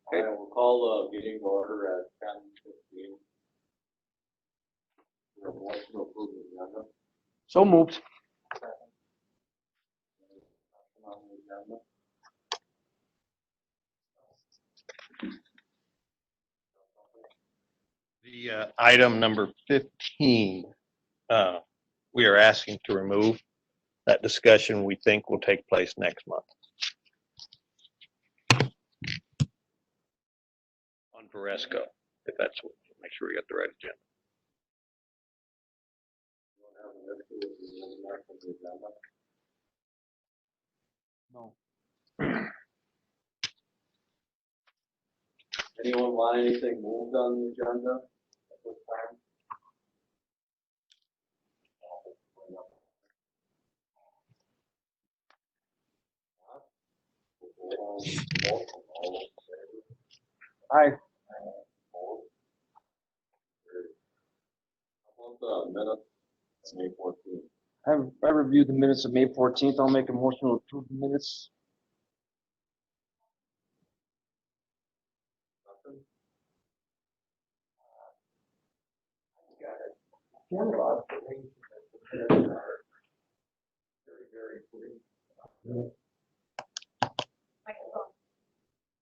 Okay. I will call the meeting order at 10:15. So moved. The item number 15, we are asking to remove. That discussion we think will take place next month. On Varesco, if that's what, make sure we got the right agenda. No. Anyone want anything moved on the agenda at this time? Aye. How about the minutes of May 14th? I reviewed the minutes of May 14th. I'll make a motion to approve the minutes.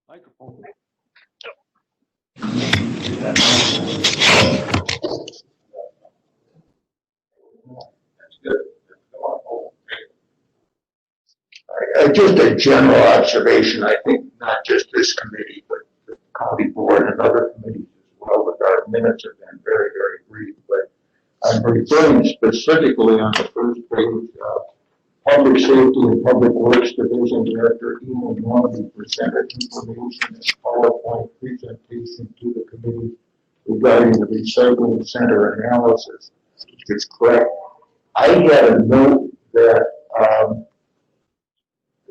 Microphone. Just a general observation, I think not just this committee, but the county board and other committees as well, with our minutes have been very, very brief. But I'm referring specifically on the first page, Public Safety and Public Works Division Director Ian Norby presented information and PowerPoint presentation to the committee regarding the recycling center analysis, which is correct. I had a note that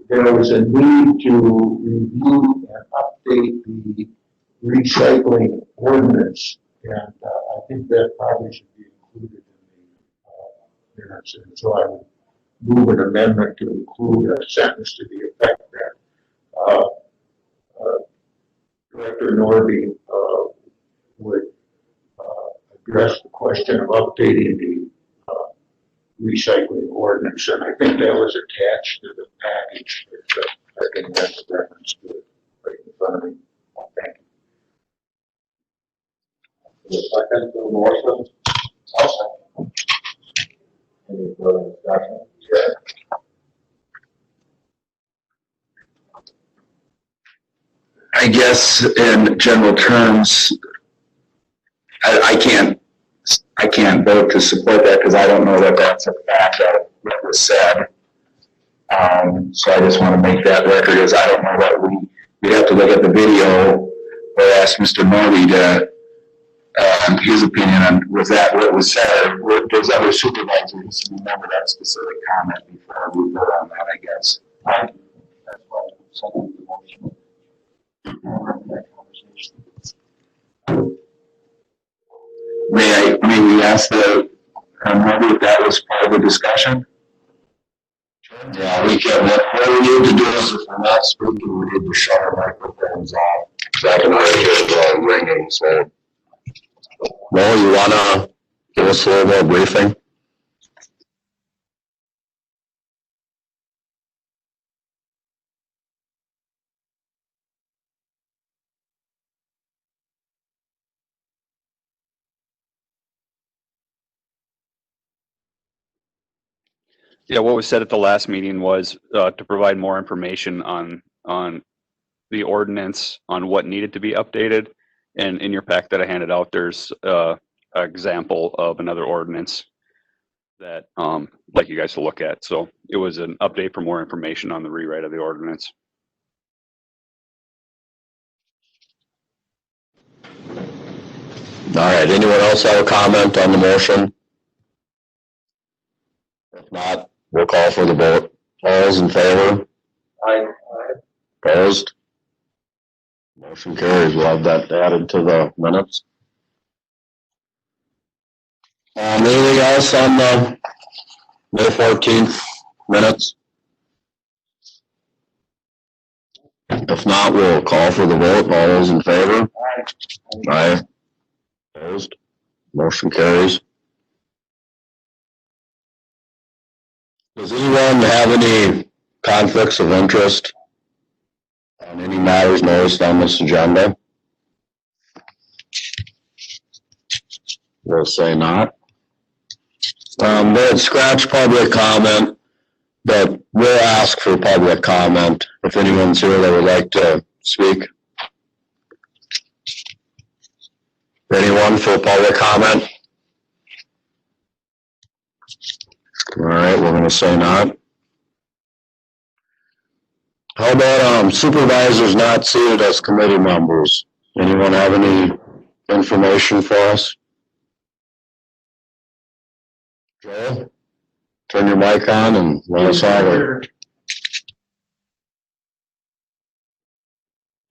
there was a need to review and update the recycling ordinance, and I think that probably should be included in the minutes. And so I would move an amendment to include a sentence to the effect that Director Norby would address the question of updating the recycling ordinance, and I think that was attached to the package. I think that's a reference to it right in front of me. Thank you. Second to the motion. Any further discussion? I guess in general terms, I can't vote to support that because I don't know that that's a fact of what was said. So I just want to make that record, as I don't know that we'd have to look at the video or ask Mr. Norby to his opinion on was that what was said. There's other supervisors who remember that specific comment before we vote on that, I guess. That's why I'm seconding the motion. May we ask the Norby if that was part of the discussion? Yeah, we can. What we need to do is, if we're not speaking, we need to shut our microphones off. So I can already hear the ringing. So, Mo, you wanna give us a little more briefing? Yeah, what was said at the last meeting was to provide more information on the ordinance, on what needed to be updated. And in your pack that I handed out, there's an example of another ordinance that I'd like you guys to look at. So it was an update for more information on the rewrite of the ordinance. All right, anyone else have a comment on the motion? If not, we'll call for the vote. All those in favor? Aye. Opposed? Motion carries. We'll have that added to the minutes. Anything else on the May 14th minutes? If not, we'll call for the vote. All those in favor? Aye. Opposed? Motion carries. Does anyone have any conflicts of interest on any matters noticed on this agenda? We'll say not. They'd scratch public comment, but we'll ask for public comment if anyone's here that would like to speak. Anyone for public comment? All right, we're going to say not. How about supervisors not seated as committee members? Anyone have any information for us? Joe, turn your mic on and let us have it.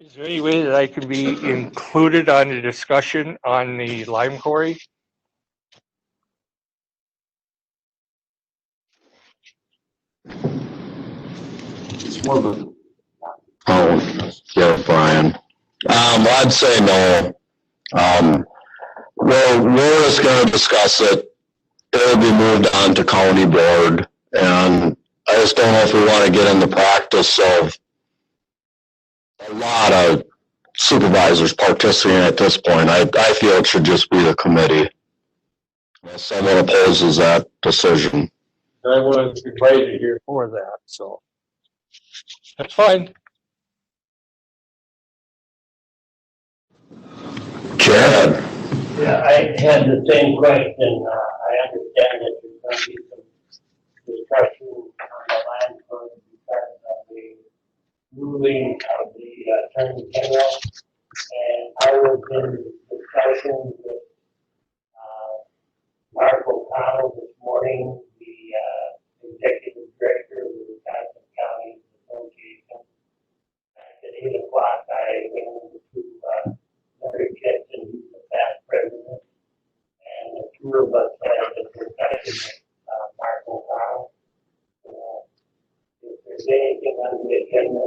Is there any way that I can be included on the discussion on the lime quarry? Oh, yeah, Brian. I'd say no. Well, we're just going to discuss it. It'll be moved on to county board, and I just don't know if we want to get in the practice of a lot of supervisors participating at this point. I feel it should just be the committee. Unless someone opposes that decision. I was invited here for that, so that's fine. Chad? Yeah, I had the same question. I understand that there's going to be some discussion on the land for because of the ruling of the Attorney General. And I was in discussion with Mark O'Connell this morning, the executive director of the Wisconsin County Association. At 8 o'clock, I went over to Larry Kitson, who's the past president, and the two of us had a discussion with Mark O'Connell. If there's anything on the agenda,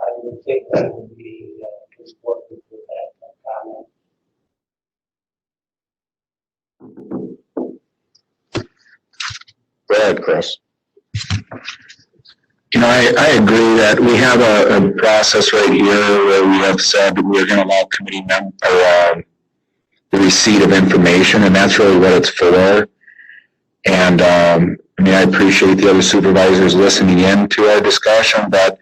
I would think that would be important to have some comments. Go ahead, Chris. You know, I agree that we have a process right here where we have said we're going to allow committee the receipt of information, and that's really what it's for. And I mean, I appreciate the other supervisors listening in to our discussion, but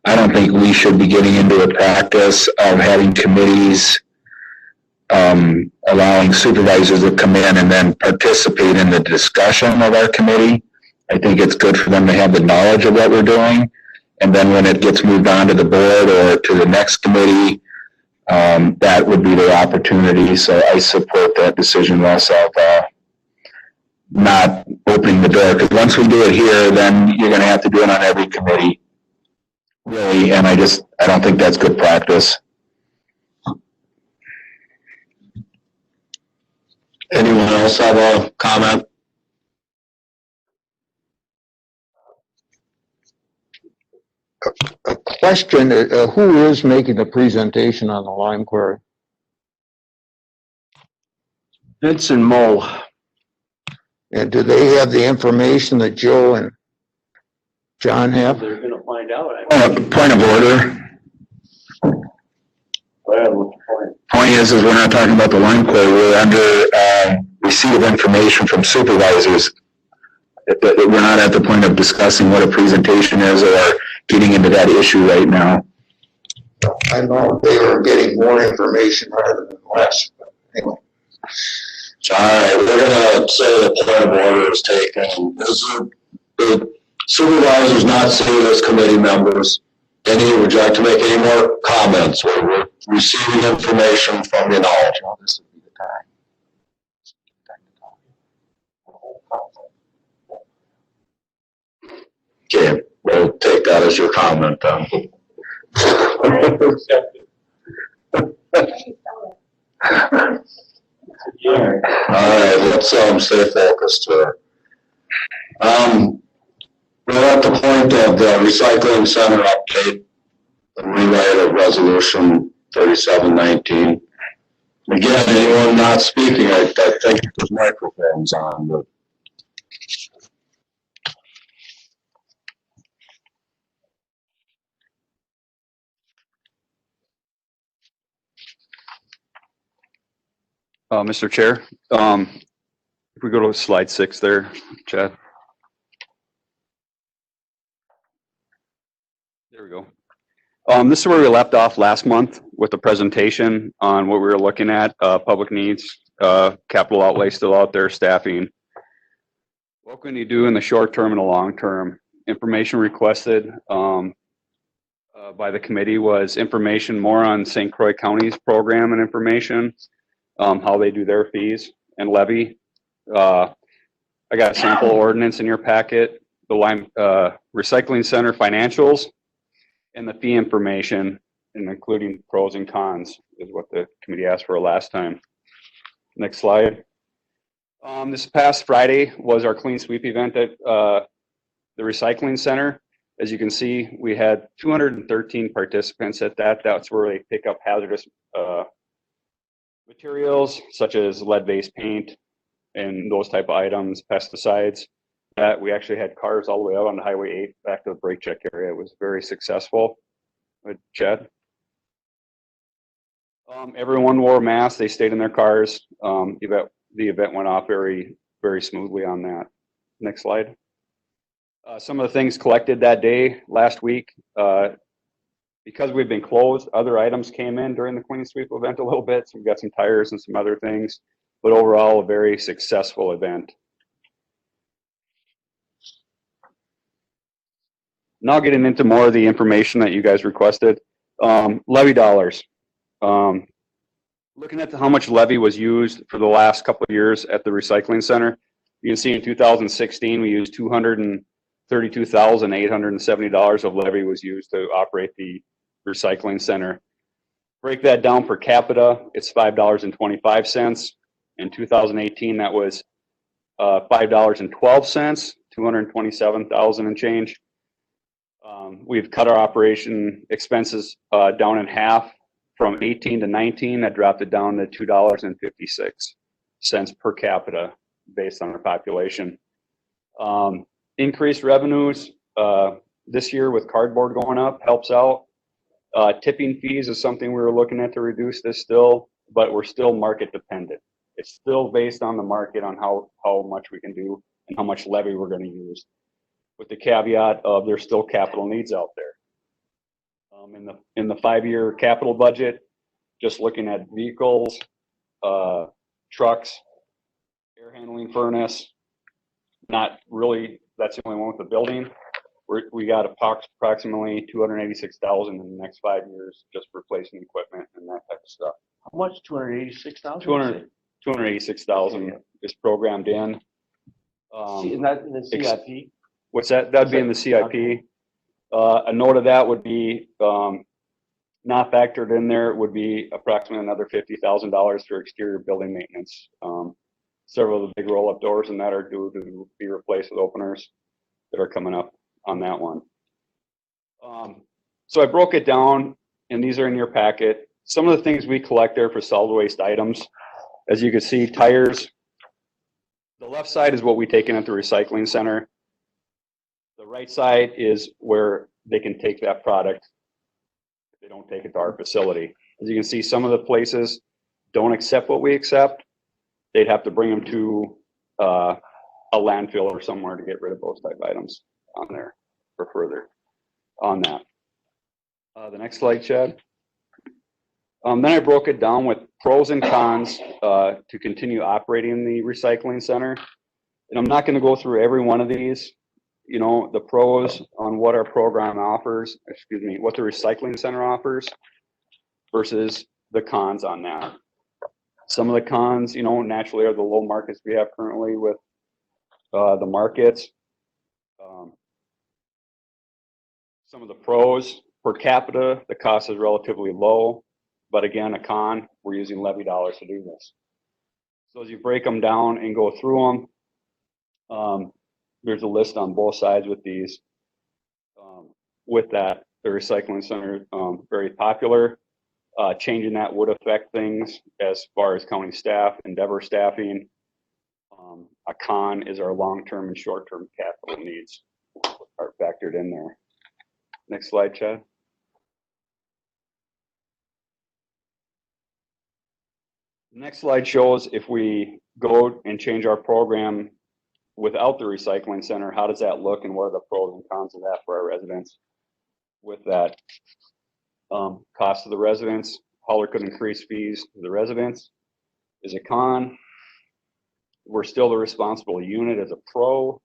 I don't think we should be getting into a practice of having committees allowing supervisors to come in and then participate in the discussion of our committee. I think it's good for them to have the knowledge of what we're doing. And then when it gets moved on to the board or to the next committee, that would be their opportunity. So I support that decision, Russ, of not opening the door. Because once we do it here, then you're going to have to do it on every committee, really. And I don't think that's good practice. Anyone else have a comment? A question, who is making the presentation on the lime quarry? Vince and Mo. And do they have the information that Joe and John have? They're gonna find out. Point of order. Point is we're not talking about the lime quarry. We're under receipt of information from supervisors. We're not at the point of discussing what a presentation is or getting into that issue right now. I know they were getting more information rather than less. But anyway. All right, we're gonna say the point of order is taken. The supervisors not seated as committee members. Would you like to make any more comments? We're receiving information from your knowledge. Well, this would be the time. Okay, we'll take that as your comment then. All right, let's stay focused here. We're at the point of the recycling center update, the rewrite of resolution 3719. Again, anyone not speaking, I think there's microphones on, but. Mr. Chair, if we go to slide 6 there, Chad. There we go. This is where we left off last month with the presentation on what we were looking at, public needs, capital outlay still out there, staffing. What can you do in the short term and the long term? Information requested by the committee was information more on St. Croix County's program and information, how they do their fees and levy. I got a sample ordinance in your packet, the Lime Recycling Center financials, and the fee information, and including pros and cons, is what the committee asked for last time. Next slide. This past Friday was our clean sweep event at the recycling center. As you can see, we had 213 participants at that. That's where they pick up hazardous materials such as lead-based paint and those type of items, pesticides. That we actually had cars all the way out on the Highway 8 back to the brake check area. It was very successful. Chad? Everyone wore a mask. They stayed in their cars. The event went off very, very smoothly on that. Next slide. Some of the things collected that day, last week, because we've been closed, other items came in during the clean sweep event a little bit. So we got some tires and some other things, but overall a very successful event. Now getting into more of the information that you guys requested. Levy dollars. Looking at how much levy was used for the last couple of years at the recycling center, you can see in 2016 we used $232,870 of levy was used to operate the recycling center. Break that down per capita, it's $5.25. In 2018, that was $5.12, 227,000 and change. We've cut our operation expenses down in half from 18 to 19. That dropped it down to $2.56 per capita based on our population. Increased revenues this year with cardboard going up helps out. Tipping fees is something we were looking at to reduce this still, but we're still market dependent. It's still based on the market on how much we can do and how much levy we're going to use, with the caveat of there's still capital needs out there. In the 5-year capital budget, just looking at vehicles, trucks, air handling furnace, not really, that's the only one with the building. We got approximately $286,000 in the next 5 years just replacing equipment and that type of stuff. How much? 286,000? 286,000 is programmed in. Isn't that in the CIP? What's that? That'd be in the CIP. A note of that would be not factored in there. It would be approximately another $50,000 for exterior building maintenance. Several of the big roll-up doors and that are due to be replaced with openers that are coming up on that one. So I broke it down, and these are in your packet. Some of the things we collect there for solid waste items, as you can see, tires. The left side is what we take in at the recycling center. The right side is where they can take that product if they don't take it to our facility. As you can see, some of the places don't accept what we accept. They'd have to bring them to a landfill or somewhere to get rid of those type of items on there for further on that. The next slide, Chad. Then I broke it down with pros and cons to continue operating the recycling center. And I'm not going to go through every one of these. You know, the pros on what our program offers, what the recycling center offers versus the cons on that. Some of the cons, you know, naturally are the low markets we have currently with the markets. Some of the pros, per capita, the cost is relatively low, but again, a con, we're using levy dollars to do this. So as you break them down and go through them, there's a list on both sides with these. with that, the recycling center, very popular. Changing that would affect things as far as county staff, endeavor staffing. A con is our long-term and short-term capital needs are factored in there. Next slide, Chad. The next slide shows if we go and change our program without the recycling center, how does that look and what are the pros and cons of that for our residents? With that, cost to the residents, hauler could increase fees to the residents is a con. We're still the responsible unit as a pro.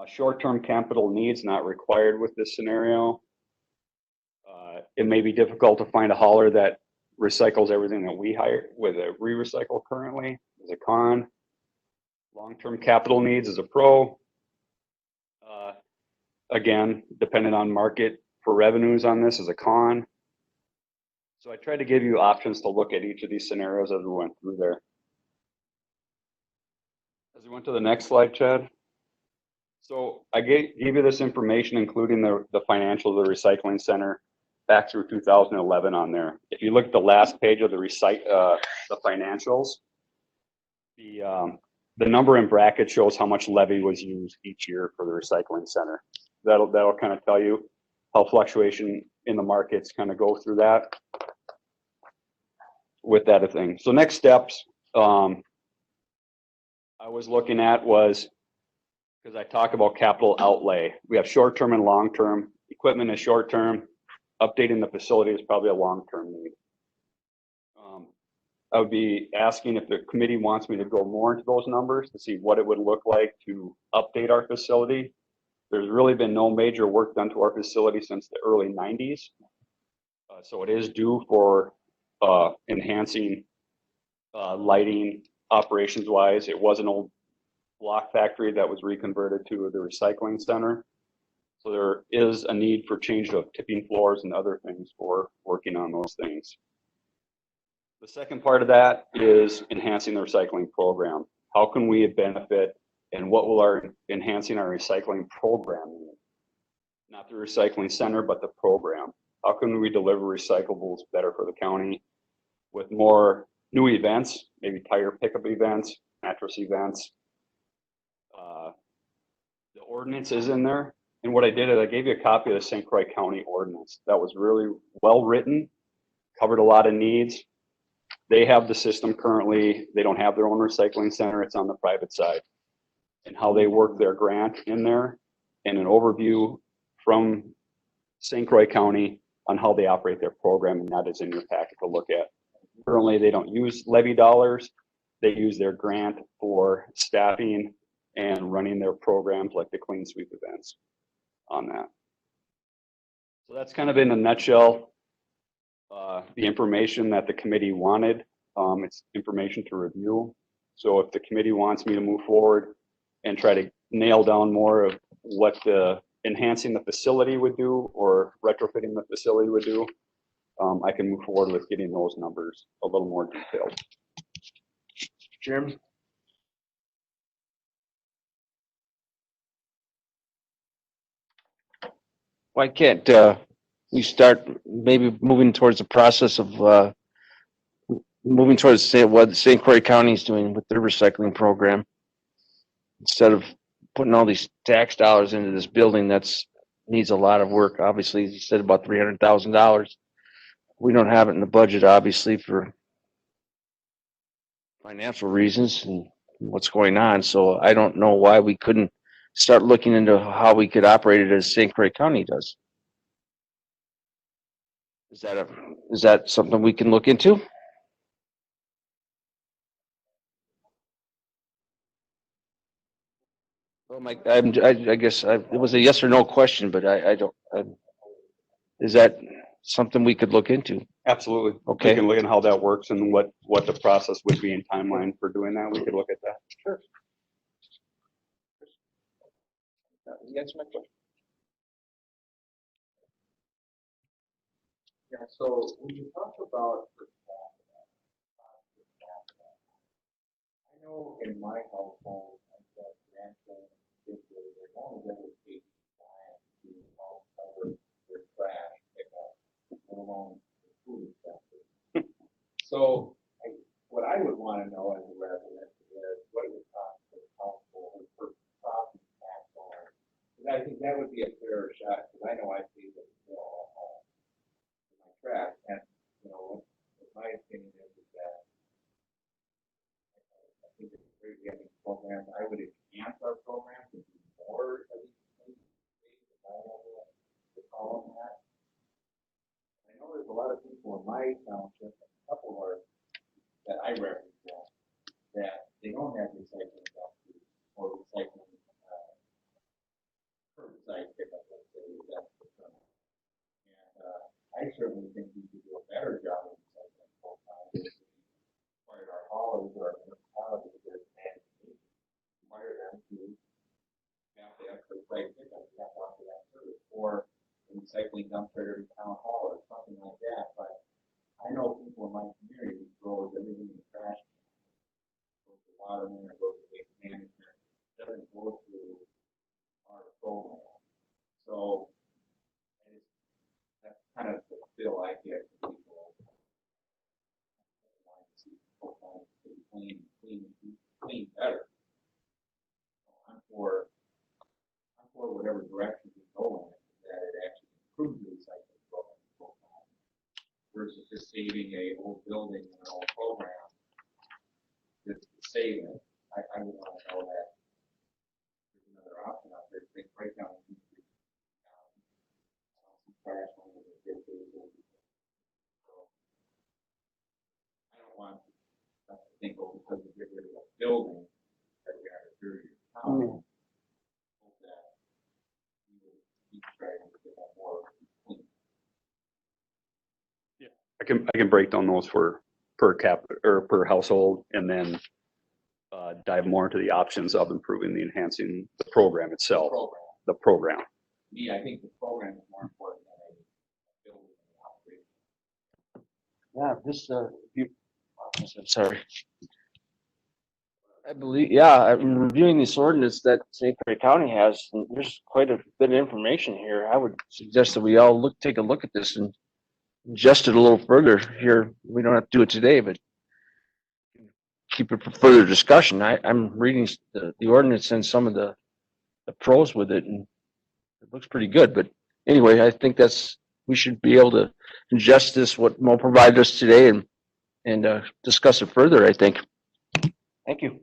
Short-term capital needs not required with this scenario. It may be difficult to find a hauler that recycles everything that we hire with a re-recycle currently is a con. Long-term capital needs is a pro. Again, depending on market for revenues on this is a con. So I tried to give you options to look at each of these scenarios as we went through there. As we went to the next slide, Chad. So I gave you this information, including the financials of the recycling center back through 2011 on there. If you look at the last page of the financials, the number in bracket shows how much levy was used each year for the recycling center. That'll kind of tell you how fluctuation in the markets kind of go through that with that thing. So next steps I was looking at was, because I talk about capital outlay. We have short-term and long-term. Equipment is short-term. Updating the facility is probably a long-term need. I would be asking if the committee wants me to go more into those numbers to see what it would look like to update our facility. There's really been no major work done to our facility since the early 90s. So it is due for enhancing lighting operations-wise. It was an old block factory that was reconverted to the recycling center. So there is a need for change of tipping floors and other things for working on those things. The second part of that is enhancing the recycling program. How can we benefit and what will our enhancing our recycling program mean? Not the recycling center, but the program. How can we deliver recyclables better for the county with more new events, maybe tire pickup events, mattress events. The ordinance is in there. And what I did is I gave you a copy of the St. Croix County ordinance. That was really well written, covered a lot of needs. They have the system currently. They don't have their own recycling center. It's on the private side. And how they work their grant in there and an overview from St. Croix County on how they operate their program, and that is in your packet to look at. Currently, they don't use levy dollars. They use their grant for staffing and running their programs like the clean sweep events on that. So that's kind of in a nutshell, the information that the committee wanted. It's information to review. So if the committee wants me to move forward and try to nail down more of what the enhancing the facility would do or retrofitting the facility would do, I can move forward with getting those numbers a little more detailed. Jim? Why can't we start maybe moving towards the process of moving towards say what St. Croix County is doing with their recycling program, instead of putting all these tax dollars into this building that's needs a lot of work. Obviously, you said about $300,000. We don't have it in the budget, obviously, for financial reasons and what's going on. So I don't know why we couldn't start looking into how we could operate it as St. Croix County does. Is that something we can look into? Well, Mike, I guess it was a yes or no question, but I don't. Is that something we could look into? Absolutely. Okay. We can look at how that works and what the process would be and timeline for doing that. We could look at that. Sure. You answer my question. Yeah, so when you talk about per capita, I know in my household, I've got grandchildren, kids, they're only going to take time to all alone food expenses. So what I would want to know as a resident is what it would cost for the household for property tax owner. Because I think that would be a fairer shot, because I know I pay the bill at home in my trash, and what my opinion is that I think it's great we have these programs. I would enhance our program to do more of these things. If I had to call them that. I know there's a lot of people in my township, a couple are that I represent, that they don't have recycling factories or recycling curbside pickup, let's say, that's the term. And I certainly think we could do a better job of recycling full time. If we required our haulers or our municipalities to require them to have the curbside pickup, you have to offer that service, or a recycling dumpster at every town hall or something like that. But I know people in my community throw everything in the trash can. Goes to waterman or goes to waste management. It doesn't go through our program. So that's kind of the feel I get from people. I want to see people clean better. So I'm for whatever direction we go in, that it actually improves the recycling program versus just saving a old building and an old program. Just to save it. I would want to know that there's another option out there. They break down the trash on the ditches. So I don't want to think, oh, because we get rid of a building that we have a dirty town. Hope that we will keep trying to get that more clean. I can break down those for per cap or per household, and then dive more into the options of improving enhancing the program itself. The program. Me, I think the program is more important than a building operation. Sorry. I believe, yeah, I'm reviewing this ordinance that St. Clair County has, and there's quite a bit of information here. I would suggest that we all take a look at this and adjust it a little further here. We don't have to do it today, but keep it for further discussion. I'm reading the ordinance and some of the pros with it, and it looks pretty good. But anyway, I think we should be able to adjust this, what Mo provided us today, and discuss it further, I think. Thank you.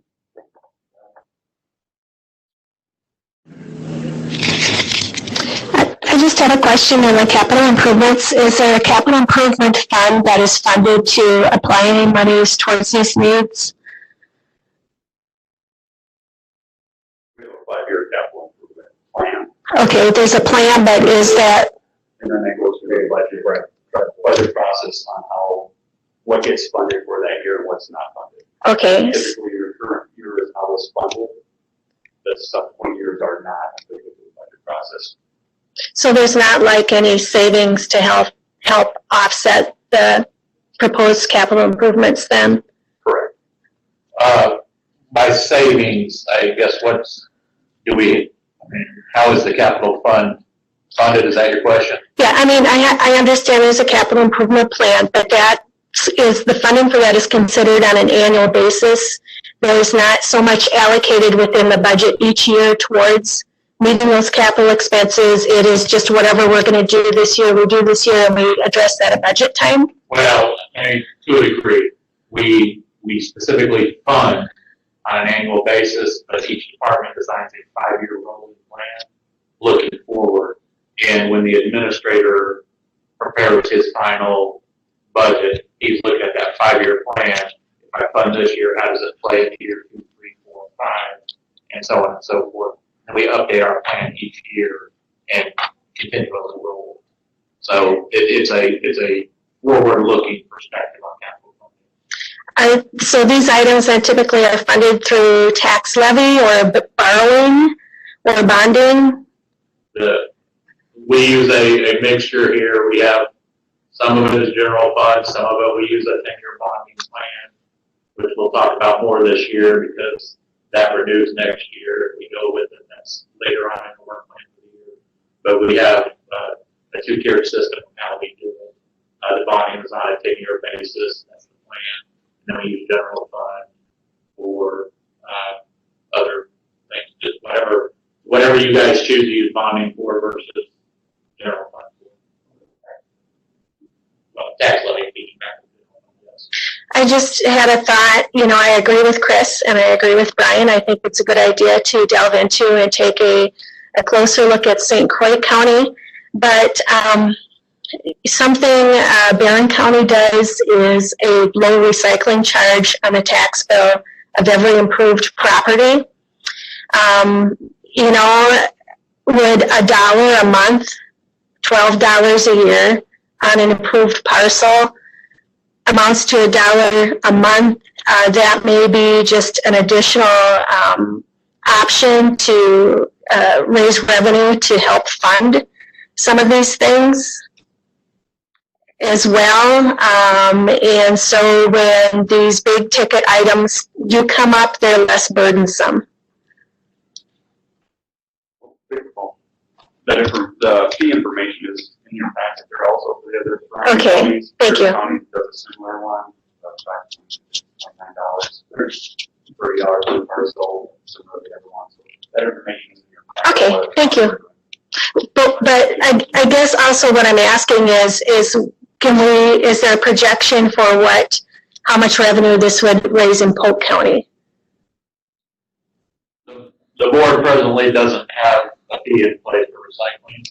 I just had a question on the capital improvements. Is there a capital improvement fund that is funded to apply any monies towards these needs? We have a 5-year capital improvement plan. Okay, there's a plan, but is that? And then it goes through a budget process on what gets funded for that year and what's not funded. Okay. Typically, your current year is how it's funded. The subsequent years are not through the budget process. So there's not like any savings to help offset the proposed capital improvements then? Correct. By savings, I guess how is the capital fund funded? Is that your question? Yeah, I mean, I understand there's a capital improvement plan, but the funding for that is considered on an annual basis. There's not so much allocated within the budget each year towards meeting those capital expenses. It is just whatever we're going to do this year, we do this year, and we address that at budget time. Well, to a degree, we specifically fund on an annual basis, but each department designs a 5-year rolling plan looking forward. And when the administrator prepares his final budget, he's looking at that 5-year plan. If I fund this year, how does it play into year 2, 3, 4, 5, and so on and so forth. And we update our plan each year and continually roll. So it's a forward-looking perspective on capital funding. So these items that typically are funded through tax levy or borrowing or bonding? We use a mixture here. We have some of it is general fund, some of it we use a 10-year bonding plan, which we'll talk about more this year because that renews next year. We go with it. That's later on in the work plan for the year. But we have a 2-tiered system of how we do it. on a 10-year basis. That's the plan. And then we use general fund for other things, just whatever you guys choose to use bonding for versus general fund. Well, tax levy feeding back. Yes. I just had a thought, I agree with Chris and I agree with Brian. I think it's a good idea to delve into and take a closer look at St. Croix County. But something Barron County does is a low recycling charge on the tax bill of every improved property. Would $1 a month, $12 a year on an improved parcel amounts to $1 a month? That may be just an additional option to raise revenue to help fund some of these things as well. And so when these big ticket items do come up, they're less burdensome. The fee information is in your packet. There also for the other surrounding Okay, counties. thank you. County does a similar one. $9. $30 per parcel. Similar to everyone. So that information is in your packet. Okay, thank you. But I guess also what I'm asking is there a projection for how much revenue this would raise in Polk County? The board presently doesn't have a fee in place for recycling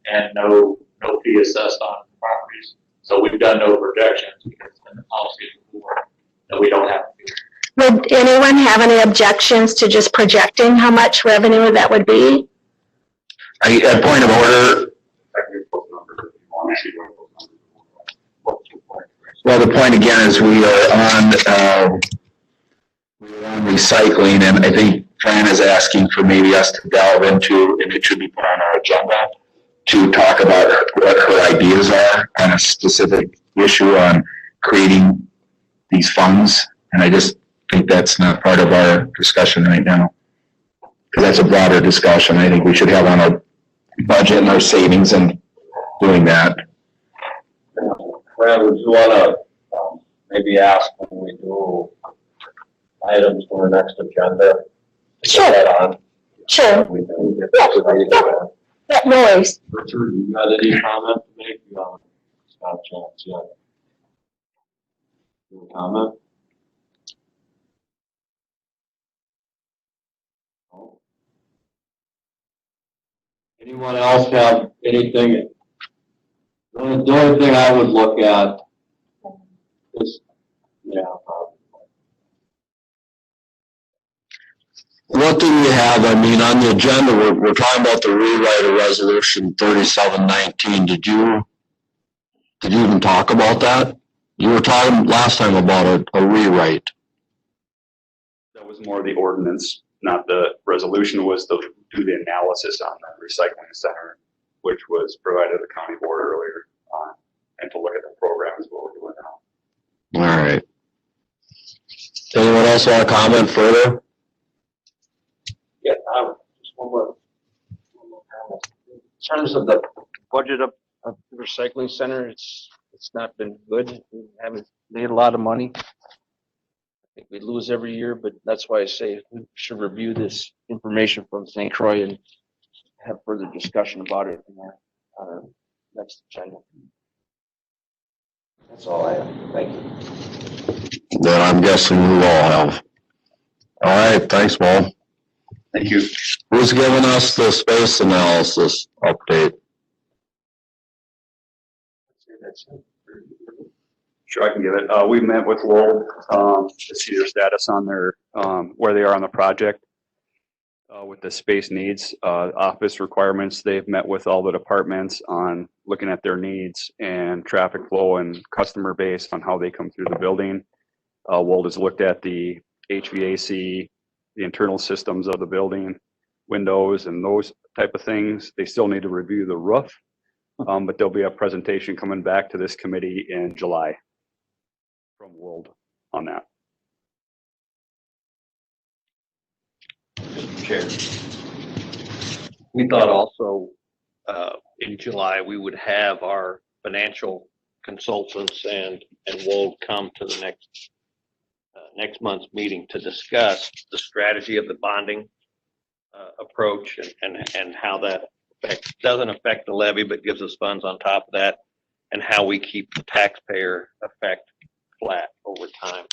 and no fee assessed on properties. So we've done no projections because it's been the policy before that we don't have a fee. Would anyone have any objections to just projecting how much revenue that would be? A point of order. Well, the point again is we are on recycling, and I think Fran is asking for maybe us to delve into, and it should be put on our agenda, to talk about what her ideas are on a specific issue on creating these funds. And I just think that's not part of our discussion right now, because that's a broader discussion. I think we should have on our budget and our savings and doing that. Fran, would you want to maybe ask when we do items for the next agenda? Sure. That on? Sure. We can get Yeah, to the yeah, no worries. Richard, you got any comment to make? You haven't got a chance yet. Any comment? No. Anyone else have anything? The only thing I would look at is, What do we have? I mean, on the agenda, we're talking about the rewrite of resolution 3719. Did you even talk about that? You were talking last time about a rewrite. That was more the ordinance, not the resolution. Was to do the analysis on the recycling center, which was provided to the county board earlier on, and to look at the program is what we're doing now. All right. Anyone else want to comment further? yeah, just one more comment. In terms of the budget of the recycling center, it's not been good. We haven't made a lot of money. I think we lose every year, but that's why I say we should review this information from St. Croix and have further discussion about it in our next agenda. That's all I have. Thank you. Then I'm guessing we will have. All right, thanks, Mo. Thank you. Who's giving us the space analysis update? Sure, I can give it. We met with Lowell to see their status on their where they are on the project with the space needs, office requirements. They've met with all the departments on looking at their needs and traffic flow and customer base on how they come through the building. Wold has looked at the HVAC, the internal systems of the building, windows, and those type of things. They still need to review the roof, but there'll be a presentation coming back to this committee in July from Wold on that. Mr. Chair. We thought also in July we would have our financial consultants and we'll come to the next month's meeting to discuss the strategy of the bonding approach and how that doesn't affect the levy, but gives us funds on top of that, and how we keep the taxpayer effect flat over time.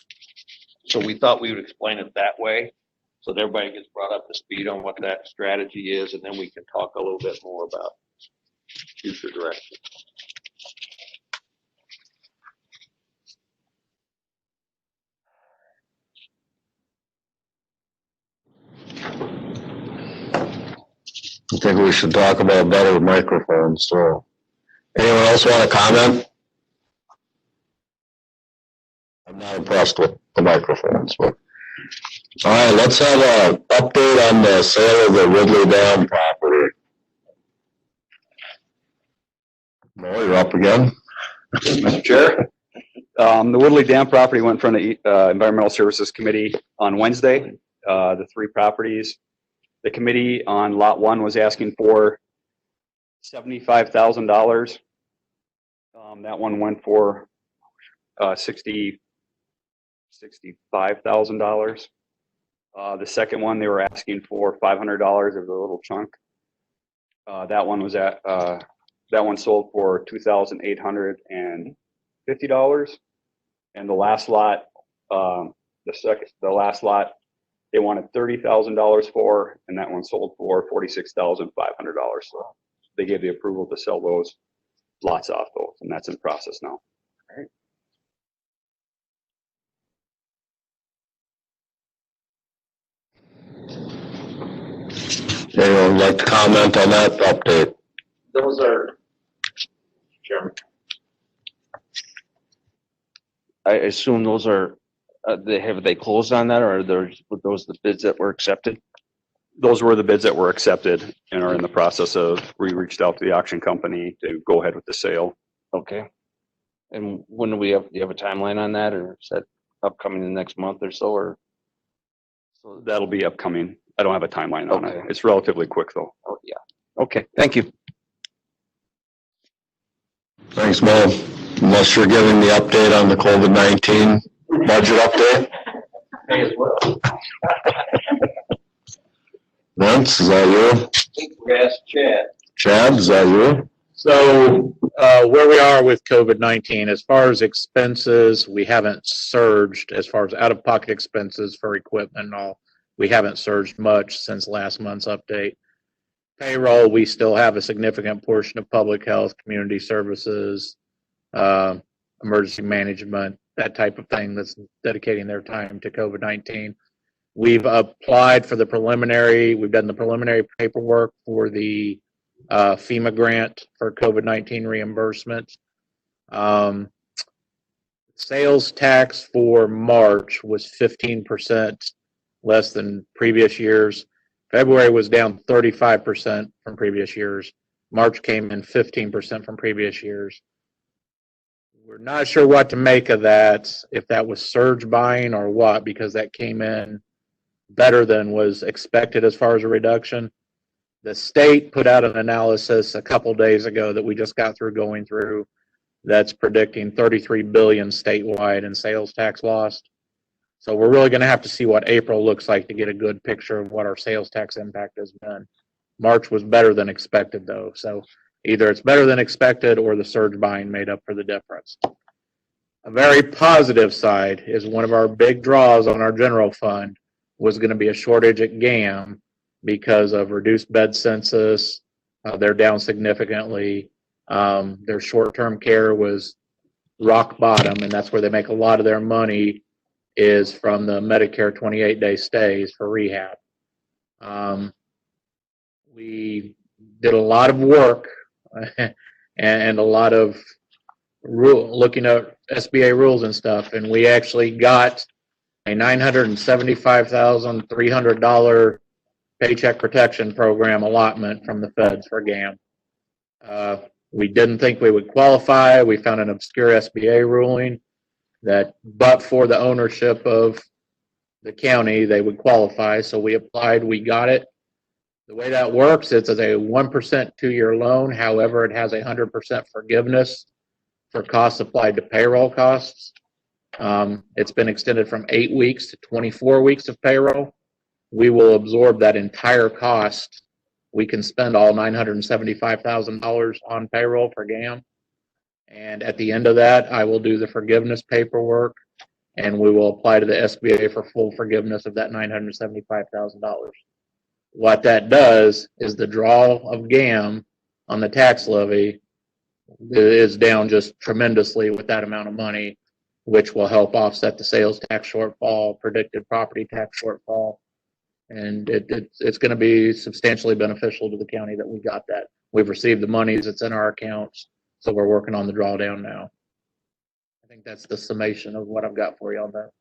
So we thought we would explain it that way, so that everybody gets brought up to speed on what that strategy is, and then we can talk a little bit more about future direction. I think we should talk about better microphones, so. Anyone else want to comment? I'm not impressed with the microphones, but. All right, let's have an update on the sale of the Ridley Dam property. No, you're up again. Mr. Chair. The Woodley Dam property went in front of the Environmental Services Committee on Wednesday. The 3 properties. The committee on lot 1 was asking for $75,000. That one went for $65,000. The second one, they were asking for $500 of the little chunk. That one sold for $2,850. And the last lot, the last lot, they wanted $30,000 for, and that one sold for $46,500. So they gave the approval to sell those lots off those, and that's in process now. All right. Anyone would like to comment on that update? Those are, Chairman. I assume those are, have they closed on that, or were those the bids that were accepted? Those were the bids that were accepted and are in the process of, we reached out to the auction company to go ahead with the sale. Okay. And when do you have a timeline on that, or is that upcoming the next month or so, or? So that'll be upcoming. I don't have a timeline on Okay. it. It's relatively quick though. Oh, yeah. Okay, thank you. Thanks, Mo. Unless you're giving the update on the COVID-19 budget update. May as well. Vince, is that you? Yes, Chad. Chad, is that you? So, where we are with COVID-19, as far as expenses, we haven't surged as far as out-of-pocket expenses for equipment and all. We haven't surged much since last month's update. Payroll, we still have a significant portion of public health, community services, emergency management, that type of thing that's dedicating their time to COVID-19. We've applied for the preliminary, we've done the preliminary paperwork for the FEMA grant for COVID-19 reimbursement. Sales tax for March was 15% less than previous years. February was down 35% from previous years. March came in 15% from previous years. We're not sure what to make of that, if that was surge buying or what, because that came in better than was expected as far as a reduction. The state put out an analysis a couple days ago that we just got through going through that's predicting 33 billion statewide in sales tax lost. So we're really going to have to see what April looks like to get a good picture of what our sales tax impact has been. March was better than expected though. So either it's better than expected or the surge buying made up for the difference. A very positive side is one of our big draws on our general fund was going to be a shortage at GAM because of reduced bed census. They're down significantly. Their short-term care was rock bottom, and that's where they make a lot of their money is from the Medicare 28-day stays for rehab. We did a lot of work and a lot of looking at SBA rules and stuff, and we actually got a $975,300 Paycheck Protection Program allotment from the feds for GAM. We didn't think we would qualify. We found an obscure SBA ruling that, but for the ownership of the county, they would qualify. So we applied, we got it. The way that works, it's a 1% 2-year loan. However, it has 100% forgiveness for costs applied to payroll costs. It's been extended from 8 weeks to 24 weeks of payroll. We will absorb that entire cost. We can spend all $975,000 on payroll for GAM. And at the end of that, I will do the forgiveness paperwork, and we will apply to the SBA for full forgiveness of that $975,000. What that does is the draw of GAM on the tax levy is down just tremendously with that amount of money, which will help offset the sales tax shortfall, predicted property tax shortfall. And it's going to be substantially beneficial to the county that we got that. We've received the monies, it's in our accounts, so we're working on the drawdown now. I think that's the summation of what I've got for you on that.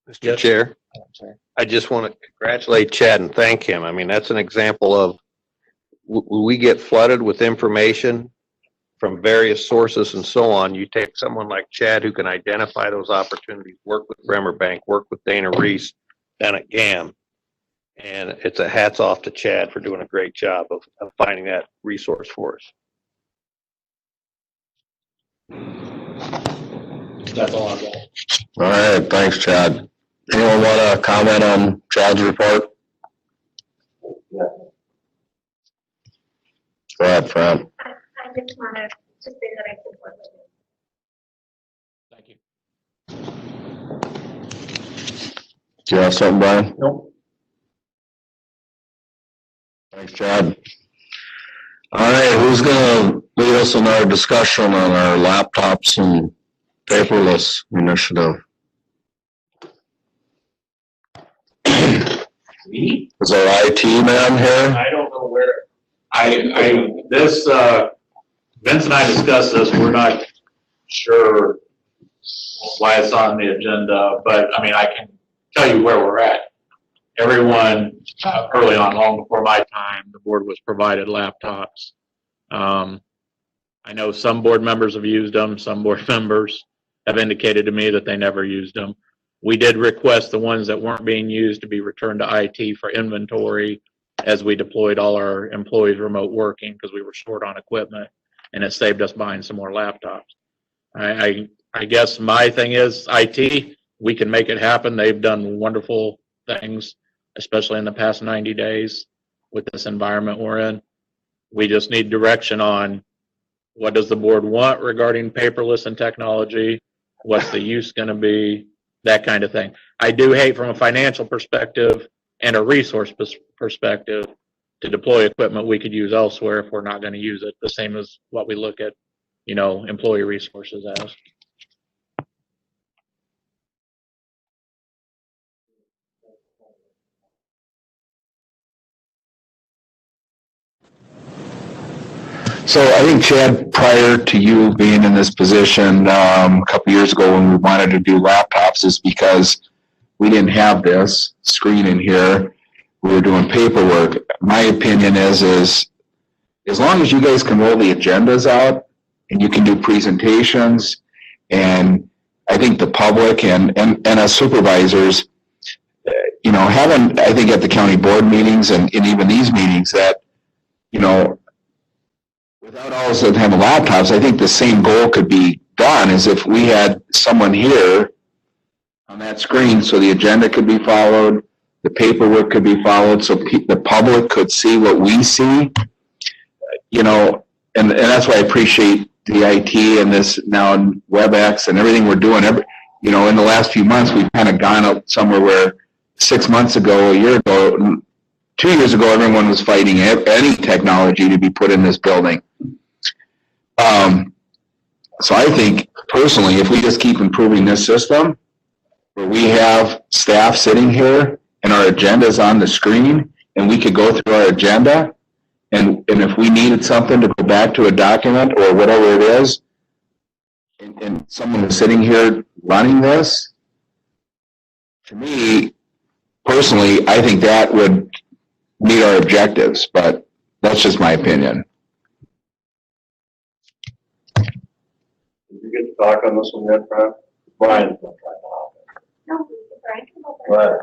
Mr. Yes. Chair, Oh, I'm sorry. I just want to congratulate Chad and thank him. I mean, that's an example of we get flooded with information from various sources and so on. You take someone like Chad who can identify those opportunities, work with Bremer Bank, work with Dana Reese down at GAM. And it's a hats off to Chad for doing a great job of finding that resource for us. That's all I've got. All right, thanks, Chad. Anyone want to comment on Chad's report? Go ahead, Fran. I just want to say that I support it. Thank you. Do you have something, Brian? Nope. Thanks, Chad. All right, who's gonna lead us in our discussion on our laptops and paperless initiative? Me? Is our IT man here? I don't know where, this, Vince and I discussed this, we're not sure why it's on the agenda, but I mean, I can tell you where we're at. Everyone, early on, long before my time, the board was provided laptops. I know some board members have used them, some board members have indicated to me that they never used them. We did request the ones that weren't being used to be returned to IT for inventory as we deployed all our employees remote working because we were short on equipment, and it saved us buying some more laptops. I guess my thing is IT, we can make it happen. They've done wonderful things, especially in the past 90 days with this environment we're in. We just need direction on what does the board want regarding paperless and technology? What's the use going to be? That kind of thing. I do hate from a financial perspective and a resource perspective to deploy equipment we could use elsewhere if we're not going to use it, the same as what we look at, employee resources as. So I think, Chad, prior to you being in this position a couple years ago when we wanted to do laptops is because we didn't have this screen in here. We were doing paperwork. My opinion is as long as you guys can roll the agendas out and you can do presentations, and I think the public and us supervisors, having, I think at the county board meetings and even these meetings that, without all of us having laptops, I think the same goal could be done as if we had someone here on that screen so the agenda could be followed, the paperwork could be followed, so the public could see what we see, and that's why I appreciate the IT and this now in WebEx and everything we're doing. In the last few months, we've kind of gone up somewhere where 6 months ago, a year ago, 2 years ago, everyone was fighting any technology to be put in this building. So I think personally, if we just keep improving this system, where we have staff sitting here and our agenda is on the screen, and we could go through our agenda, and if we needed something to go back to a document or whatever it is, and someone was sitting here running this, to me, personally, I think that would meet our objectives, but that's just my opinion. Did you get to talk on this one yet, Brian? Brian's going to try to help. No, Brian, come over. Go ahead.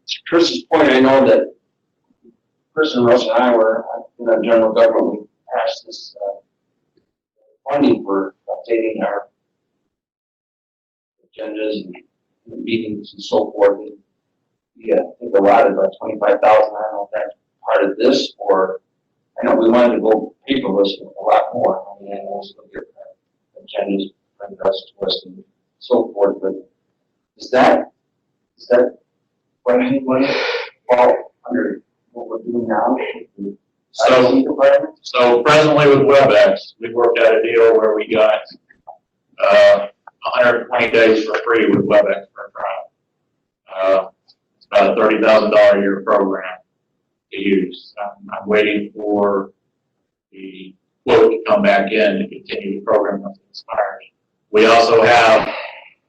To Chris's point, I know that Chris and Russ and I were in our general government. pass this, funding for updating our agendas and meetings and so forth. And yeah, I think allotted about 25,000. I don't know if that's part of this or, I know we wanted to go paperless a lot more. I mean, I also get agendas addressed to us and so forth, but is that what anybody fall under what we're doing now? So presently with WebEx, we worked out a deal where we got 120 days for free with WebEx for a trial. It's about a $30,000 a year program to use. I'm waiting for the quote to come back in to continue the program once it expires. We also have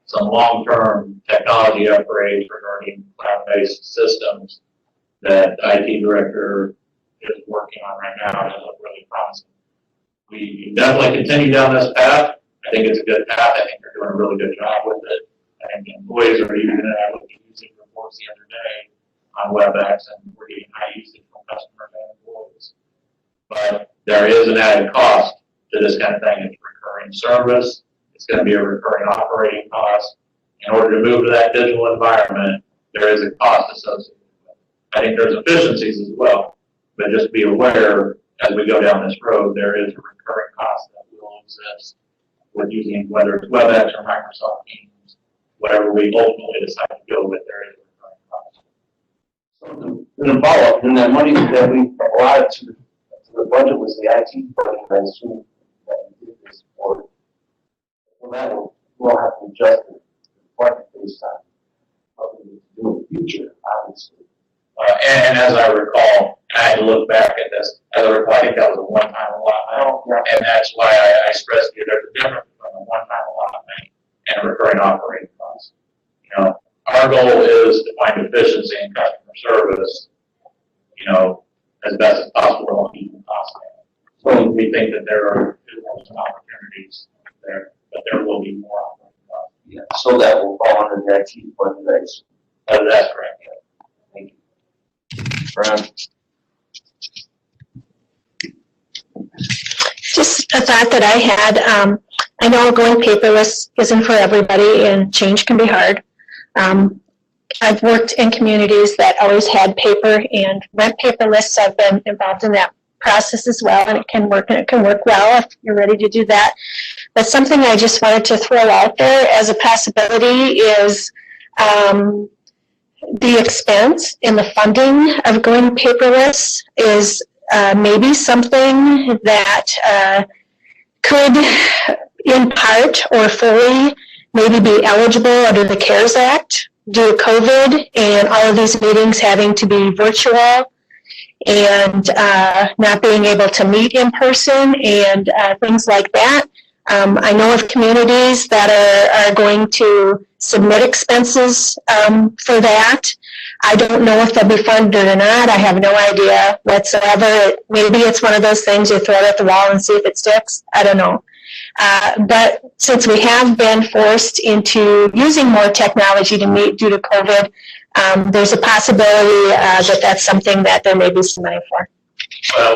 some long-term technology upgrades regarding cloud-based systems that the IT director is working on right now and look really promising. We definitely continue down this path. I think it's a good path. I think they're doing a really good job with it. I think the employees are using it. I looked at using reports the other day on WebEx, and we're getting high usage from customers and employees. But there is an added cost to this kind of thing. It's recurring service. It's going to be a recurring operating cost. In order to move to that digital environment, there is a cost associated with it. I think there's efficiencies as well, but just be aware as we go down this road, there is a recurring cost that will exist with using whether it's WebEx or Microsoft Teams, whatever we ultimately decide to go with, there is a recurring cost. So the follow-up, and that money that we allotted to the budget was the IT budget, I assume that we did this for. Well, that we'll have to adjust the budget based on what we need to do in the future, obviously. And as I recall, I had to look back at this, as I recall, I think that was a one-time allotment. And that's why I stressed to you there's a difference between a one-time allotment and a recurring operating cost. You know, our goal is to find efficiency in customer service, you know, as best as possible on keeping costs down. So we think that there are some opportunities there, but there will be more operating costs. Yeah, so that will fall under the IT budget. That's correct. Yeah. Thank you. Brad? Just a thought that I had, I know going paperless isn't for everybody and change can be hard. I've worked in communities that always had paper and went paperless. I've been involved in that process as well, and it can work well if you're ready to do that. But something I just wanted to throw out there as a possibility is the expense and the funding of going paperless is maybe something that could, in part or fully, maybe be eligible under the CARES Act due to COVID and all of these meetings having to be virtual and not being able to meet in person and things like that. I know of communities that are going to submit expenses for that. I don't know if they'll be funded or not. I have no idea whatsoever. Maybe it's one of those things you throw it at the wall and see if it sticks. I don't know. But since we have been forced into using more technology to meet due to COVID, there's a possibility that that's something that there may be some money for.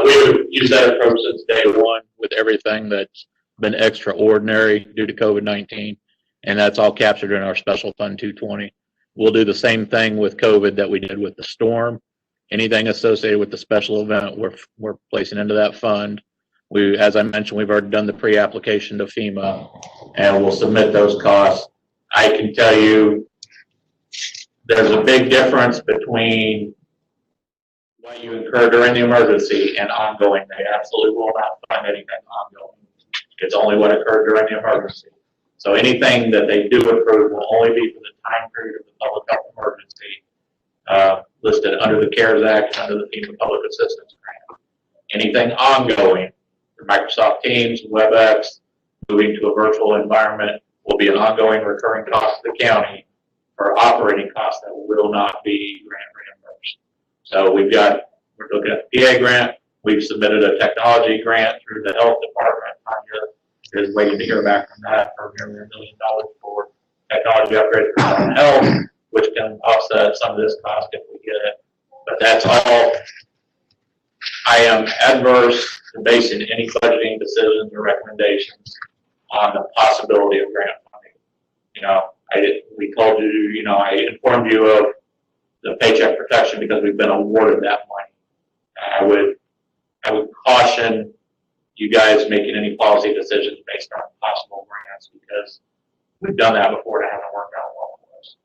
We've used that approach since day one. With everything that's been extraordinary due to COVID-19, and that's all captured in our special fund 220. We'll do the same thing with COVID that we did with the storm. Anything associated with the special event, we're placing into that fund. As I mentioned, we've already done the pre-application to FEMA, and we'll submit those costs. I can tell you there's a big difference between what you incur during the emergency and ongoing. They absolutely will not fund anything ongoing. It's only what occurred during the emergency. So anything that they do approve will only be for the time period of the public health emergency listed under the CARES Act and under the FEMA Public Assistance Grant. Anything ongoing, for Microsoft Teams, WebEx, moving to a virtual environment will be an ongoing recurring cost to the county for operating costs that will not be grant reimbursed. So we're looking at the PA grant. We've submitted a technology grant through the health department. Tanya is waiting to hear back from that for nearly $1 million for technology upgrades for health, which can offset some of this cost if we get it. But that's all I am adverse to basing any budgeting decisions or recommendations on the possibility of grant funding. You know, we told you, you know, I informed you of the Paycheck Protection because we've been awarded that money. I would caution you guys making any policy decisions based on possible grants because we've done that before and it hasn't worked out well for us.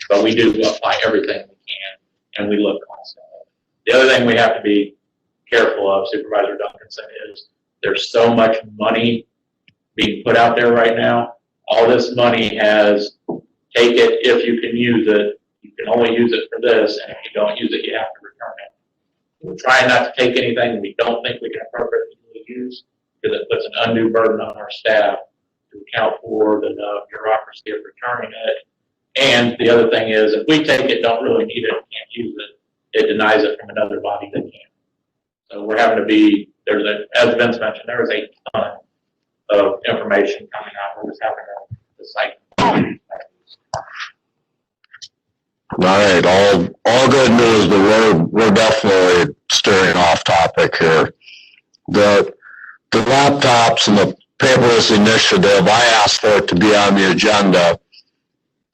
But we do apply everything we can and we look constantly. The other thing we have to be careful of, Supervisor Duncanson, is there's so much money being put out there right now. All this money has, take it if you can use it. You can only use it for this, and if you don't use it, you have to return it. We're trying not to take anything we don't think we can appropriately use because it puts an undue burden on our staff to account for the bureaucracy of returning it. And the other thing is, if we take it, don't really need it, can't use it, it denies it from another body that can. So we're having to be, as Vince mentioned, there is a ton of information coming out. We're just having to decipher. All right, all good news, but we're definitely steering off topic here. The laptops and the paperless initiative, I asked for it to be on the agenda.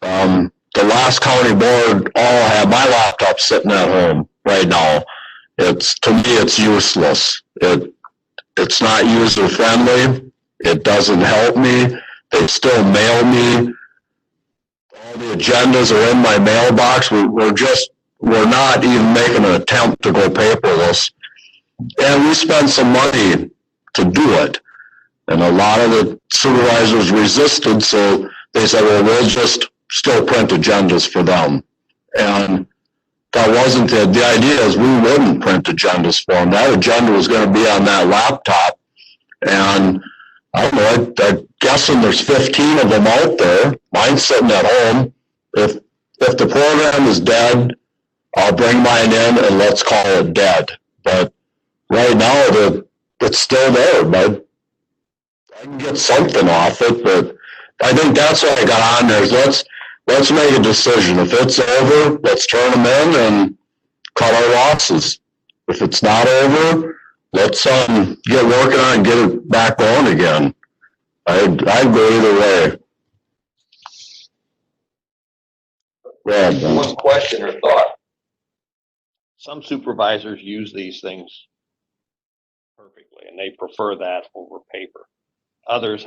The last county board all have my laptop sitting at home right now. To me, it's useless. It's not user friendly. It doesn't help me. They still mail me. All the agendas are in my mailbox. We're not even making an attempt to go paperless. And we spend some money to do it. And a lot of the supervisors resisted, so they said, well, we'll just still print agendas for them. And that wasn't it. The idea is we wouldn't print agendas for them. That agenda was going to be on that laptop. And I don't know, I'm guessing there's 15 of them out there. Mine's sitting at home. If the program is dead, I'll bring mine in and let's call it dead. But right now, it's still there, but I can get something off it. But I think that's what I got on there is let's make a decision. If it's over, let's turn them in and cut our losses. If it's not over, let's get working on it and get it back going again. I'd go either way. One question or thought. Some supervisors use these things perfectly and they prefer that over paper. Others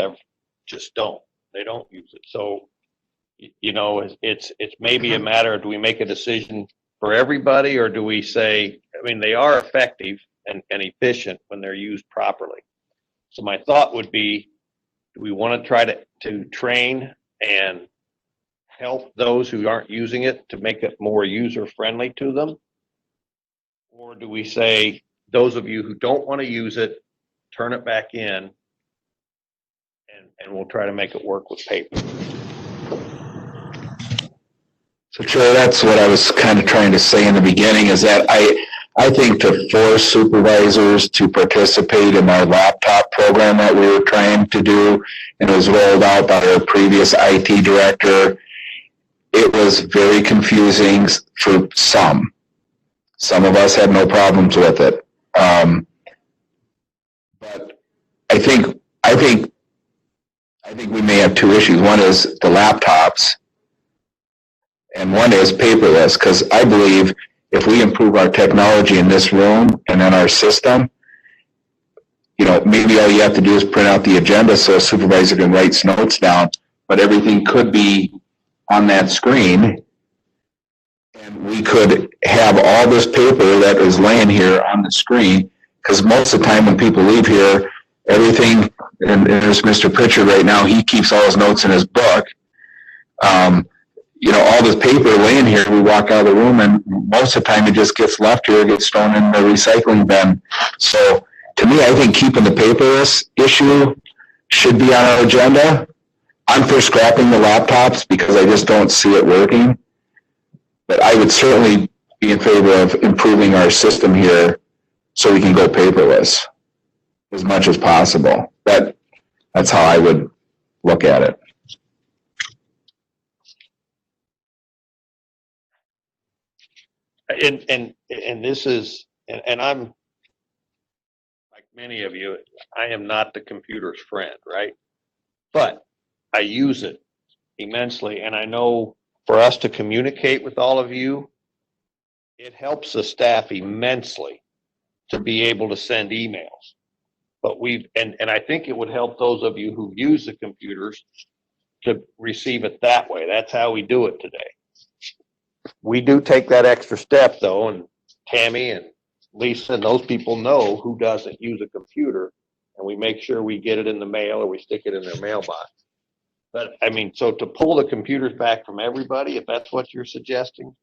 just don't. They don't use it. So, you know, it's maybe a matter of, do we make a decision for everybody or do we say, I mean, they are effective and efficient when they're used properly. So my thought would be, do we want to try to train and help those who aren't using it to make it more user friendly to them? Or do we say, those of you who don't want to use it, turn it back in and we'll try to make it work with paper? So Troy, that's what I was kind of trying to say in the beginning is that I think to force supervisors to participate in our laptop program that we were trying to do and it was rolled out by our previous IT director, it was very confusing for some. Some of us had no problems with it. But I think we may have two issues. One is the laptops and one is paperless, because I believe if we improve our technology in this room and in our system, you know, maybe all you have to do is print out the agenda so a supervisor can write notes down, but everything could be on that screen. And we could have all this paper that is laying here on the screen, because most of the time when people leave here, everything, and there's Mr. Pritchard right now, he keeps all his notes in his book. You know, all this paper laying here, we walk out of the room and most of the time it just gets left here, gets thrown in the recycling bin. So to me, I think keeping the paperless issue should be on our agenda. I'm for scrapping the laptops because I just don't see it working. But I would certainly be in favor of improving our system here so we can go paperless as much as possible. That's how I would look at it. And this is, and I'm many of you, I am not the computer's friend, right? But I use it immensely, and I know for us to communicate with all of you, it helps the staff immensely to be able to send emails. But and I think it would help those of you who use the computers to receive it that way. That's how we do it today. We do take that extra step though, and Tammy and Lisa and those people know who doesn't use a computer, and we make sure we get it in the mail or we stick it in their mailbox. But I mean, so to pull the computers back from everybody, if that's what you're suggesting,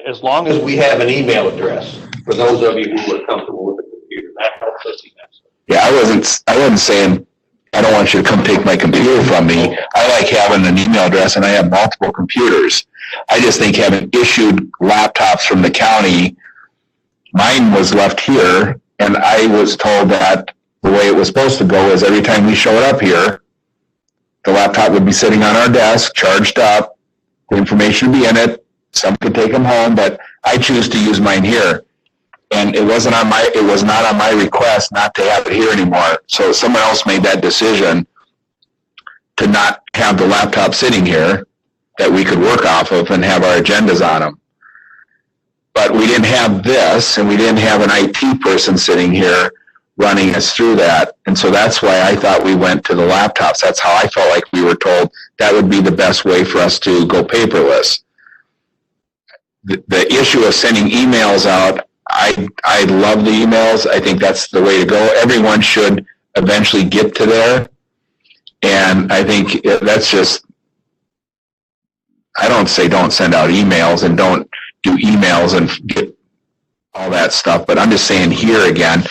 as long as we have an email address for those of you who are comfortable with the computer, that helps us immensely. Yeah, I wasn't saying, I don't want you to come take my computer from me. I like having an email address, and I have multiple computers. I just think having issued laptops from the county, mine was left here, and I was told that the way it was supposed to go is every time we showed up here, the laptop would be sitting on our desk, charged up, the information would be in it, some could take them home, but I choose to use mine here. And it was not on my request not to have it here anymore. So someone else made that decision to not have the laptop sitting here that we could work off of and have our agendas on them. But we didn't have this, and we didn't have an IT person sitting here running us through that. And so that's why I thought we went to the laptops. That's how I felt like we were told that would be the best way for us to go paperless. The issue of sending emails out, I love the emails. I think that's the way to go. Everyone should eventually get to there. And I think that's just, I don't say don't send out emails and don't do emails and get all that stuff, but I'm just saying here again,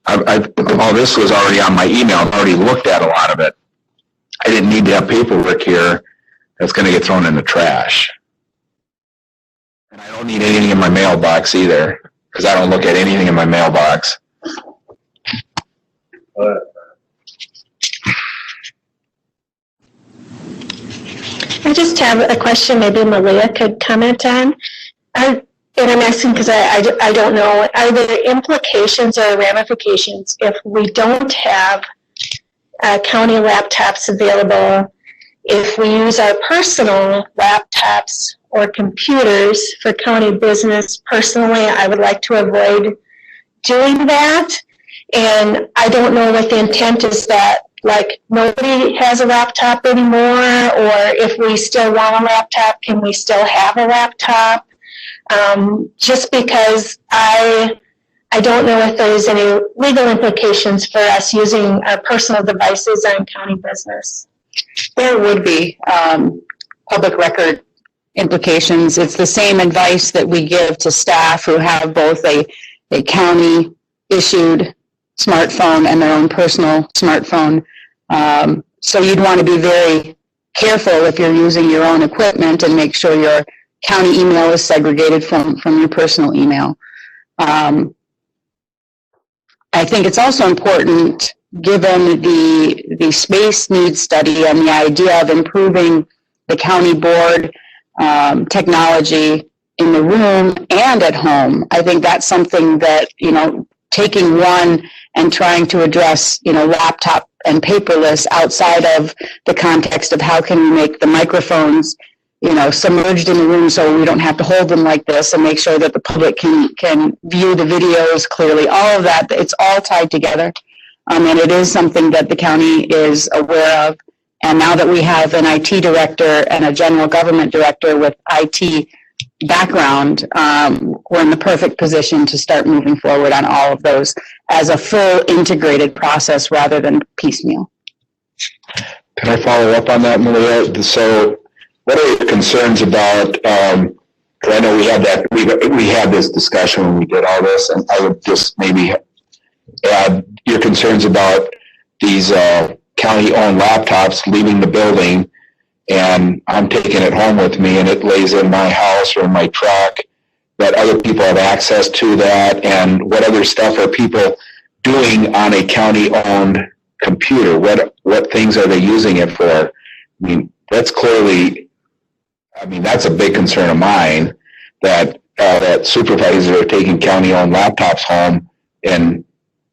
all this was already on my email. I've already looked at a lot of it. I didn't need to have paperwork here that's going to get thrown in the trash. And I don't need anything in my mailbox either, because I don't look at anything in my mailbox. I just have a question maybe Malia could comment on. And I'm asking because I don't know, are there implications or ramifications if we don't have county laptops available, if we use our personal laptops or computers for county business? Personally, I would like to avoid doing that. And I don't know what the intent is, that like nobody has a laptop anymore, or if we still want a laptop, can we still have a laptop? Just because I don't know if there's any legal implications for us using our personal devices on county business. There would be public record implications. It's the same advice that we give to staff who have both a county issued smartphone and their own personal smartphone. So you'd want to be very careful if you're using your own equipment and make sure your county email is segregated from your personal email. I think it's also important, given the space needs study and the idea of improving the county board technology in the room and at home. I think that's something that, taking one and trying to address, laptop and paperless outside of the context of how can we make the microphones, submerged in the room so we don't have to hold them like this, and make sure that the public can view the videos clearly. All of that, it's all tied together. And it is something that the county is aware of. And now that we have an IT director and a general government director with IT background, we're in the perfect position to start moving forward on all of those as a full integrated process rather than piecemeal. Can I follow up on that, Malia? So what are your concerns about, because I know we had this discussion when we did all this, and I would just maybe add your concerns about these county-owned laptops leaving the building, and I'm taking it home with me, and it lays in my house or in my truck, that other people have access to that, and what other stuff are people doing on a county-owned computer? What things are they using it for? I mean, that's a big concern of mine, that supervisors are taking county-owned laptops home And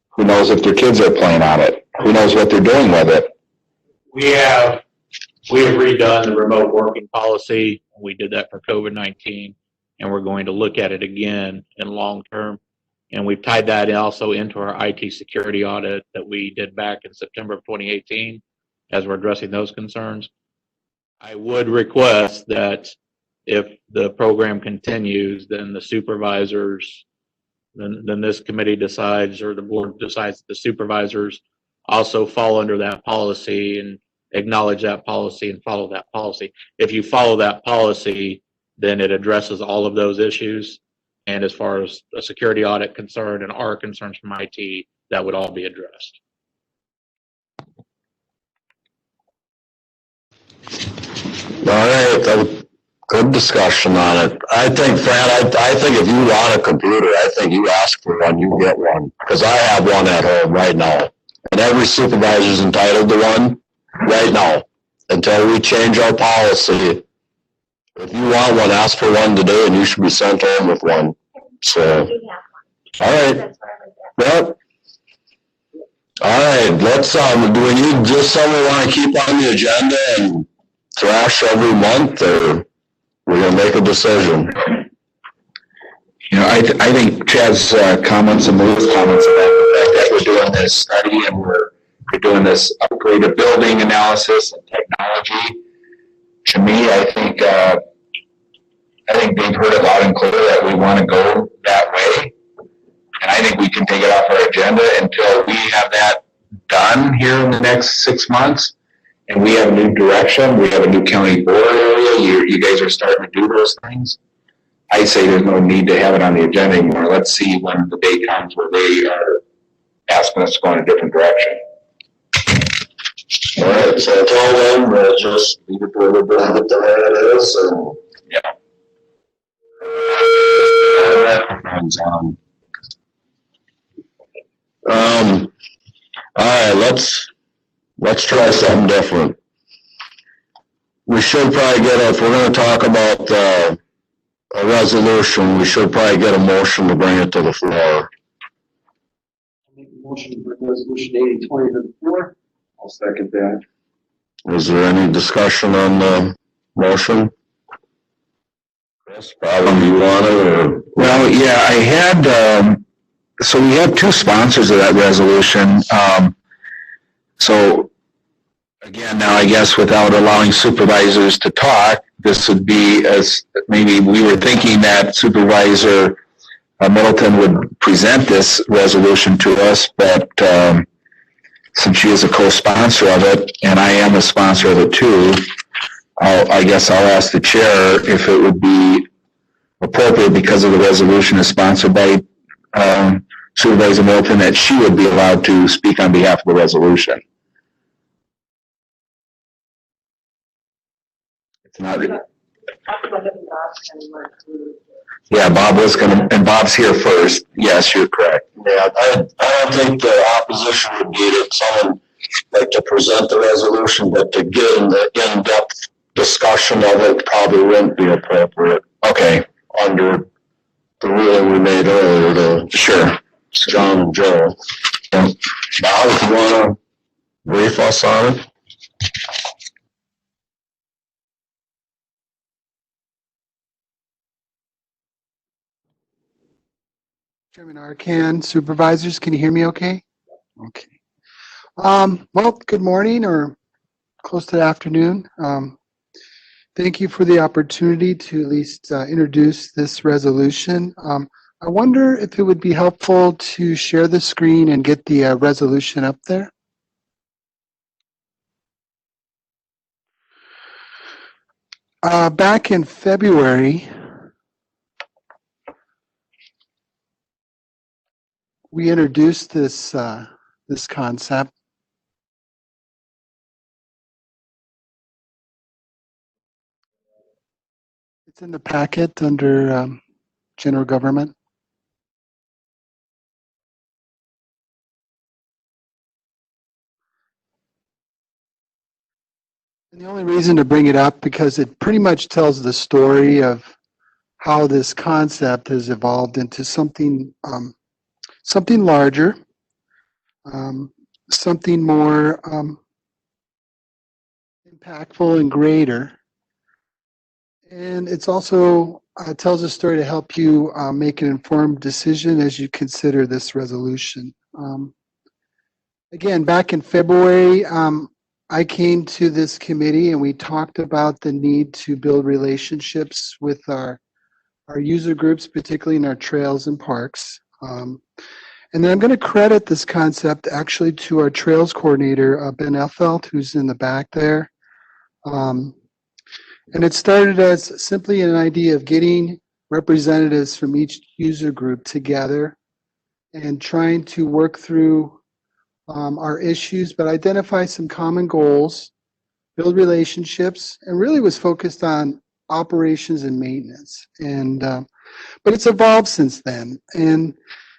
who knows if their kids are playing on it? Who knows what they're doing with it? We have redone the remote working policy. We did that for COVID-19, and we're going to look at it again in long term. And we've tied that also into our IT security audit that we did back in September of 2018 as we're addressing those concerns. I would request that if the program continues, then the supervisors, then this committee decides, or the board decides that the supervisors also fall under that policy and acknowledge that policy and follow that policy. If you follow that policy, then it addresses all of those issues. And as far as a security audit concern and our concerns from IT, that would all be addressed. All right, good discussion on it. I think, Fran, I think if you want a computer, I think you ask for one, you get one. Because I have one at home right now. And every supervisor's entitled to one right now until we change our policy. If you want one, ask for one today and you should be sent home with one. So, all right. Yep. All right, let's, do we need just something we want to keep on the agenda and thrash every month, or we're going to make a decision? You know, I think Chad's comments and Lou's comments about the fact that we're doing this study and we're doing this upgraded building analysis and technology. To me, I think they've heard it loud and clear that we want to go that way. And I think we can take it off our agenda until we have that done here in the next 6 months. And we have a new direction. We have a new county board area. You guys are starting to do those things. I say there's no need to have it on the agenda anymore. Let's see when the day comes where they are asking us to go in a different direction. All right, so until then, we'll just leave it where the way it is, and Yeah. All right, let's try something different. We should probably if we're gonna talk about, a resolution, we should probably get a motion to bring it to the floor. Make a motion to bring resolution 8020 to the floor. I'll second that. Is there any discussion on the motion? Chris, Bob, do you want it, or? Well, yeah, I had, so we have two sponsors of that resolution. So again, now I guess without allowing supervisors to talk, this would be as maybe we were thinking that Supervisor Middleton would present this resolution to us, but since she is a co-sponsor of it, and I am a sponsor of it too, I guess I'll ask the chair if it would be appropriate, because of the resolution is sponsored by Supervisor Middleton, that she would be allowed to speak on behalf of the resolution. It's not. Yeah, Bob was gonna, and Bob's here first. Yes, you're correct. Yeah, I don't think the opposition would need it. Someone like to present the resolution, but to get in the in-depth discussion of it probably wouldn't be appropriate. Okay. Under the ruling we made earlier to Sure. John and Joe. Bob, if you want to brief us on it? Chairman Arcan, supervisors, can you hear me okay? Okay. Well, good morning or close to the afternoon. Thank you for the opportunity to at least introduce this resolution. I wonder if it would be helpful to share the screen and get the resolution up there. Back in February, we introduced this concept. It's in the packet under general government. And the only reason to bring it up, because it pretty much tells the story of how this concept has evolved into something something larger, something more impactful and greater. And it's also tells a story to help you make an informed decision as you consider this resolution. Again, back in February, I came to this committee and we talked about the need to build relationships with our user groups, particularly in our trails and parks. And then I'm going to credit this concept actually to our trails coordinator, Ben Elfelt, who's in the back there. And it started as simply an idea of getting representatives from each user group together and trying to work through our issues, but identify some common goals, build relationships, and really was focused on operations and maintenance. And but it's evolved since then. And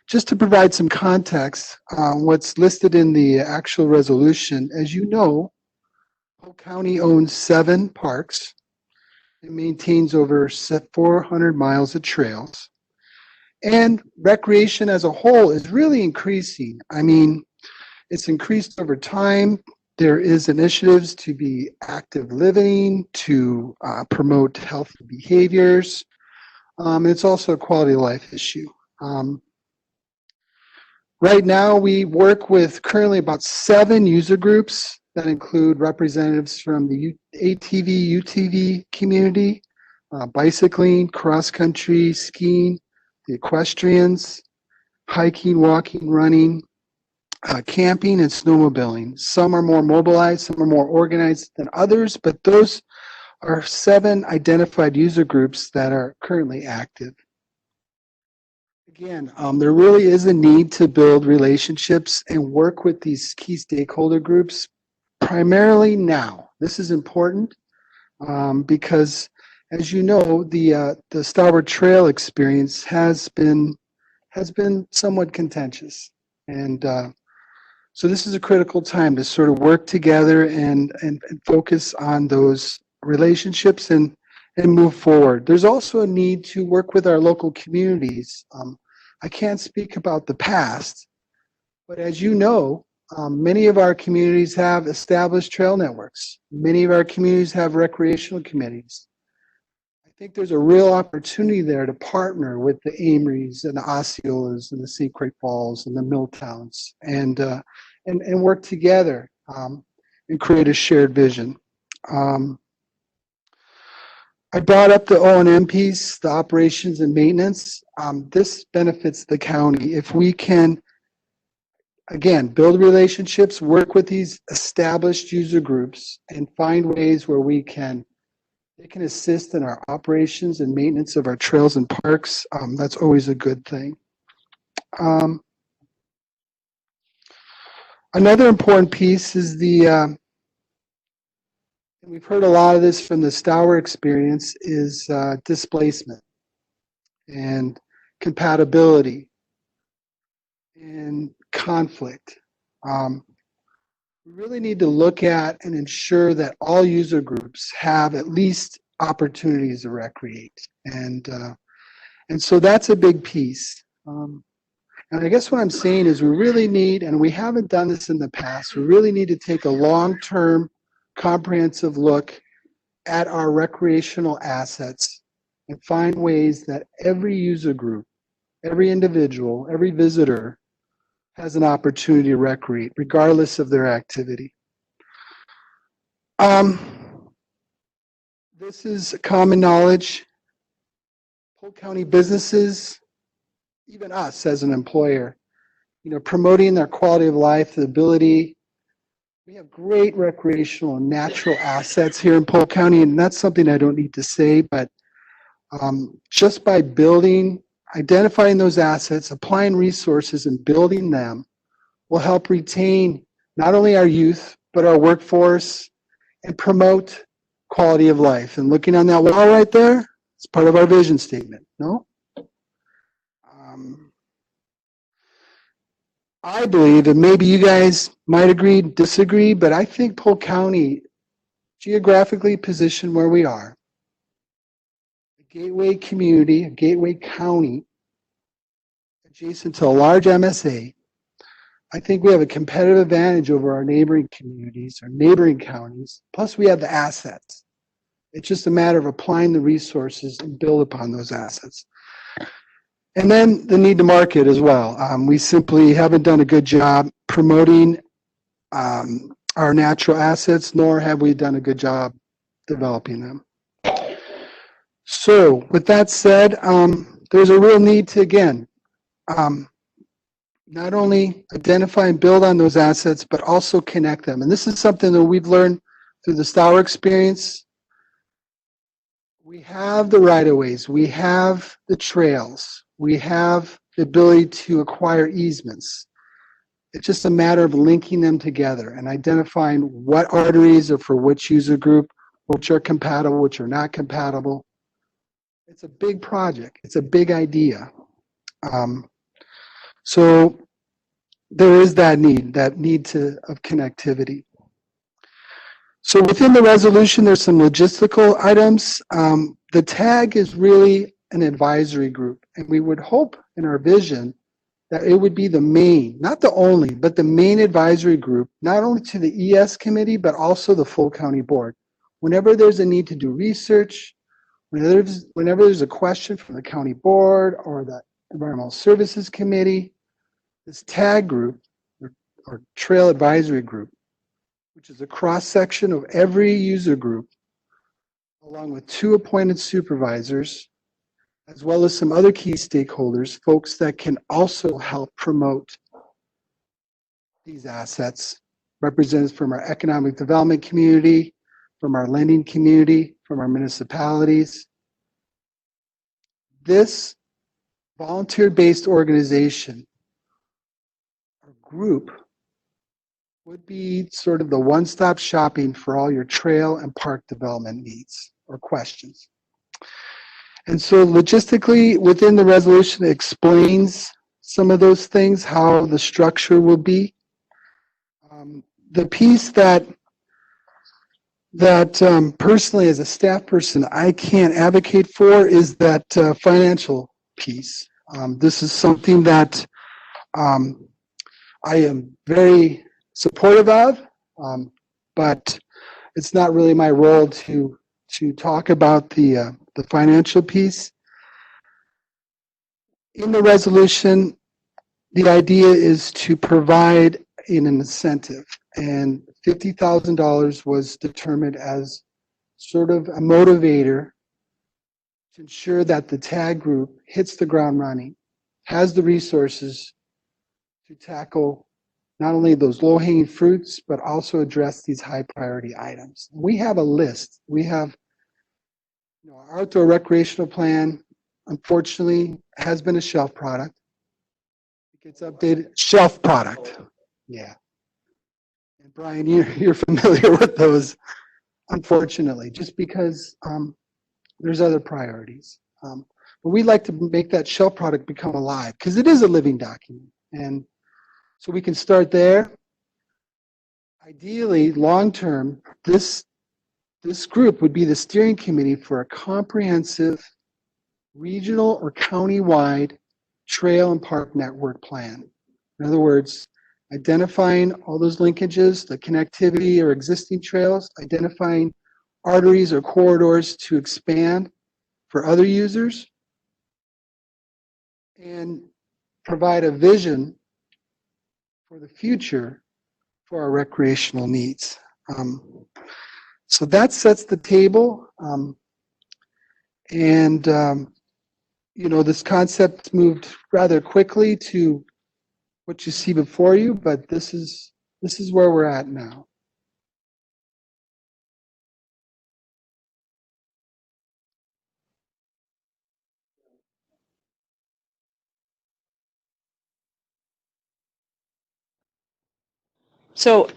just to provide some context, what's listed in the actual resolution, as you know, Polk County owns 7 parks. It maintains over 400 miles of trails. And recreation as a whole is really increasing. I mean, it's increased over time. There is initiatives to be active living, to promote healthy behaviors. It's also a quality of life issue. Right now, we work with currently about 7 user groups that include representatives from the ATV, UTV community, bicycling, cross-country, skiing, the equestrians, hiking, walking, running, camping, and snowmobiling. Some are more mobilized, some are more organized than others, but those are 7 identified user groups that are currently active. Again, there really is a need to build relationships and work with these key stakeholder groups primarily now. This is important because, as you know, the Starboard Trail experience has been somewhat contentious, and so this is a critical time to sort of work together and focus on those relationships and move forward. There's also a need to work with our local communities. I can't speak about the past, but as you know, many of our communities have established trail networks. Many of our communities have recreational committees. I think there's a real opportunity there to partner with the Amory's and the Osceolas and the St. Croix Falls and the Milltowns and work together and create a shared vision. I brought up the O&M piece, the operations and maintenance. This benefits the county. If we can, again, build relationships, work with these established user groups, and find ways where they can assist in our operations and maintenance of our trails and parks, that's always a good thing. Another important piece is and we've heard a lot of this from the Stour experience, is displacement and compatibility and conflict. We really need to look at and ensure that all user groups have at least opportunities to recreate. And so that's a big piece. And I guess what I'm saying is we really need, and we haven't done this in the past, we really need to take a long-term comprehensive look at our recreational assets and find ways that every user group, every individual, every visitor has an opportunity to recreate, regardless of their activity. This is common knowledge. Polk County businesses, even us as an employer, promoting their quality of life, the ability. We have great recreational and natural assets here in Polk County, and that's something I don't need to say, but just by identifying those assets, applying resources and building them will help retain not only our youth, but our workforce and promote quality of life. And looking on that wall right there, it's part of our vision statement, no? I believe, and maybe you guys might agree, disagree, but I think Polk County, geographically positioned where we are, a gateway community, a gateway county, adjacent to a large MSA, I think we have a competitive advantage over our neighboring communities, our neighboring counties. Plus, we have the assets. It's just a matter of applying the resources and build upon those assets. And then the need to market as well. We simply haven't done a good job promoting our natural assets, nor have we done a good job developing them. So with that said, there's a real need to, again, not only identify and build on those assets, but also connect them. And this is something that we've learned through the Stour experience. We have the right-of-ways, we have the trails, we have the ability to acquire easements. It's just a matter of linking them together and identifying what arteries are for which user group, which are compatible, which are not compatible. It's a big project. It's a big idea. So there is that need of connectivity. So within the resolution, there's some logistical items. The TAG is really an advisory group, and we would hope in our vision that it would be the main, not the only, but the main advisory group, not only to the ES committee, but also the full county board. Whenever there's a need to do research, whenever there's a question from the county board or the environmental services committee, this TAG group, or trail advisory group, which is a cross-section of every user group, along with 2 appointed supervisors, as well as some other key stakeholders, folks that can also help promote these assets, representatives from our economic development community, from our lending community, from our municipalities. This volunteer-based organization or group would be sort of the one-stop shopping for all your trail and park development needs or questions. And so logistically, within the resolution, it explains some of those things, how the structure will be. The piece that personally as a staff person I can't advocate for is that financial piece. This is something that I am very supportive of, but it's not really my role to talk about the financial piece. In the resolution, the idea is to provide an incentive, and $50,000 was determined as sort of a motivator to ensure that the TAG group hits the ground running, has the resources to tackle not only those low-hanging fruits, but also address these high priority items. We have a list. We have our outdoor recreational plan, unfortunately, has been a shelf product. It gets updated. Shelf product. Yeah. And Brian, you're familiar with those, unfortunately, just because there's other priorities. But we'd like to make that shelf product become alive because it is a living document. And so we can start there. Ideally, long-term, this group would be the steering committee for a comprehensive regional or county-wide trail and park network plan. In other words, identifying all those linkages, the connectivity or existing trails, identifying arteries or corridors to expand for other users, and provide a vision for the future for our recreational needs. So that sets the table. This concept moved rather quickly to what you see before you, but this is where we're at now. So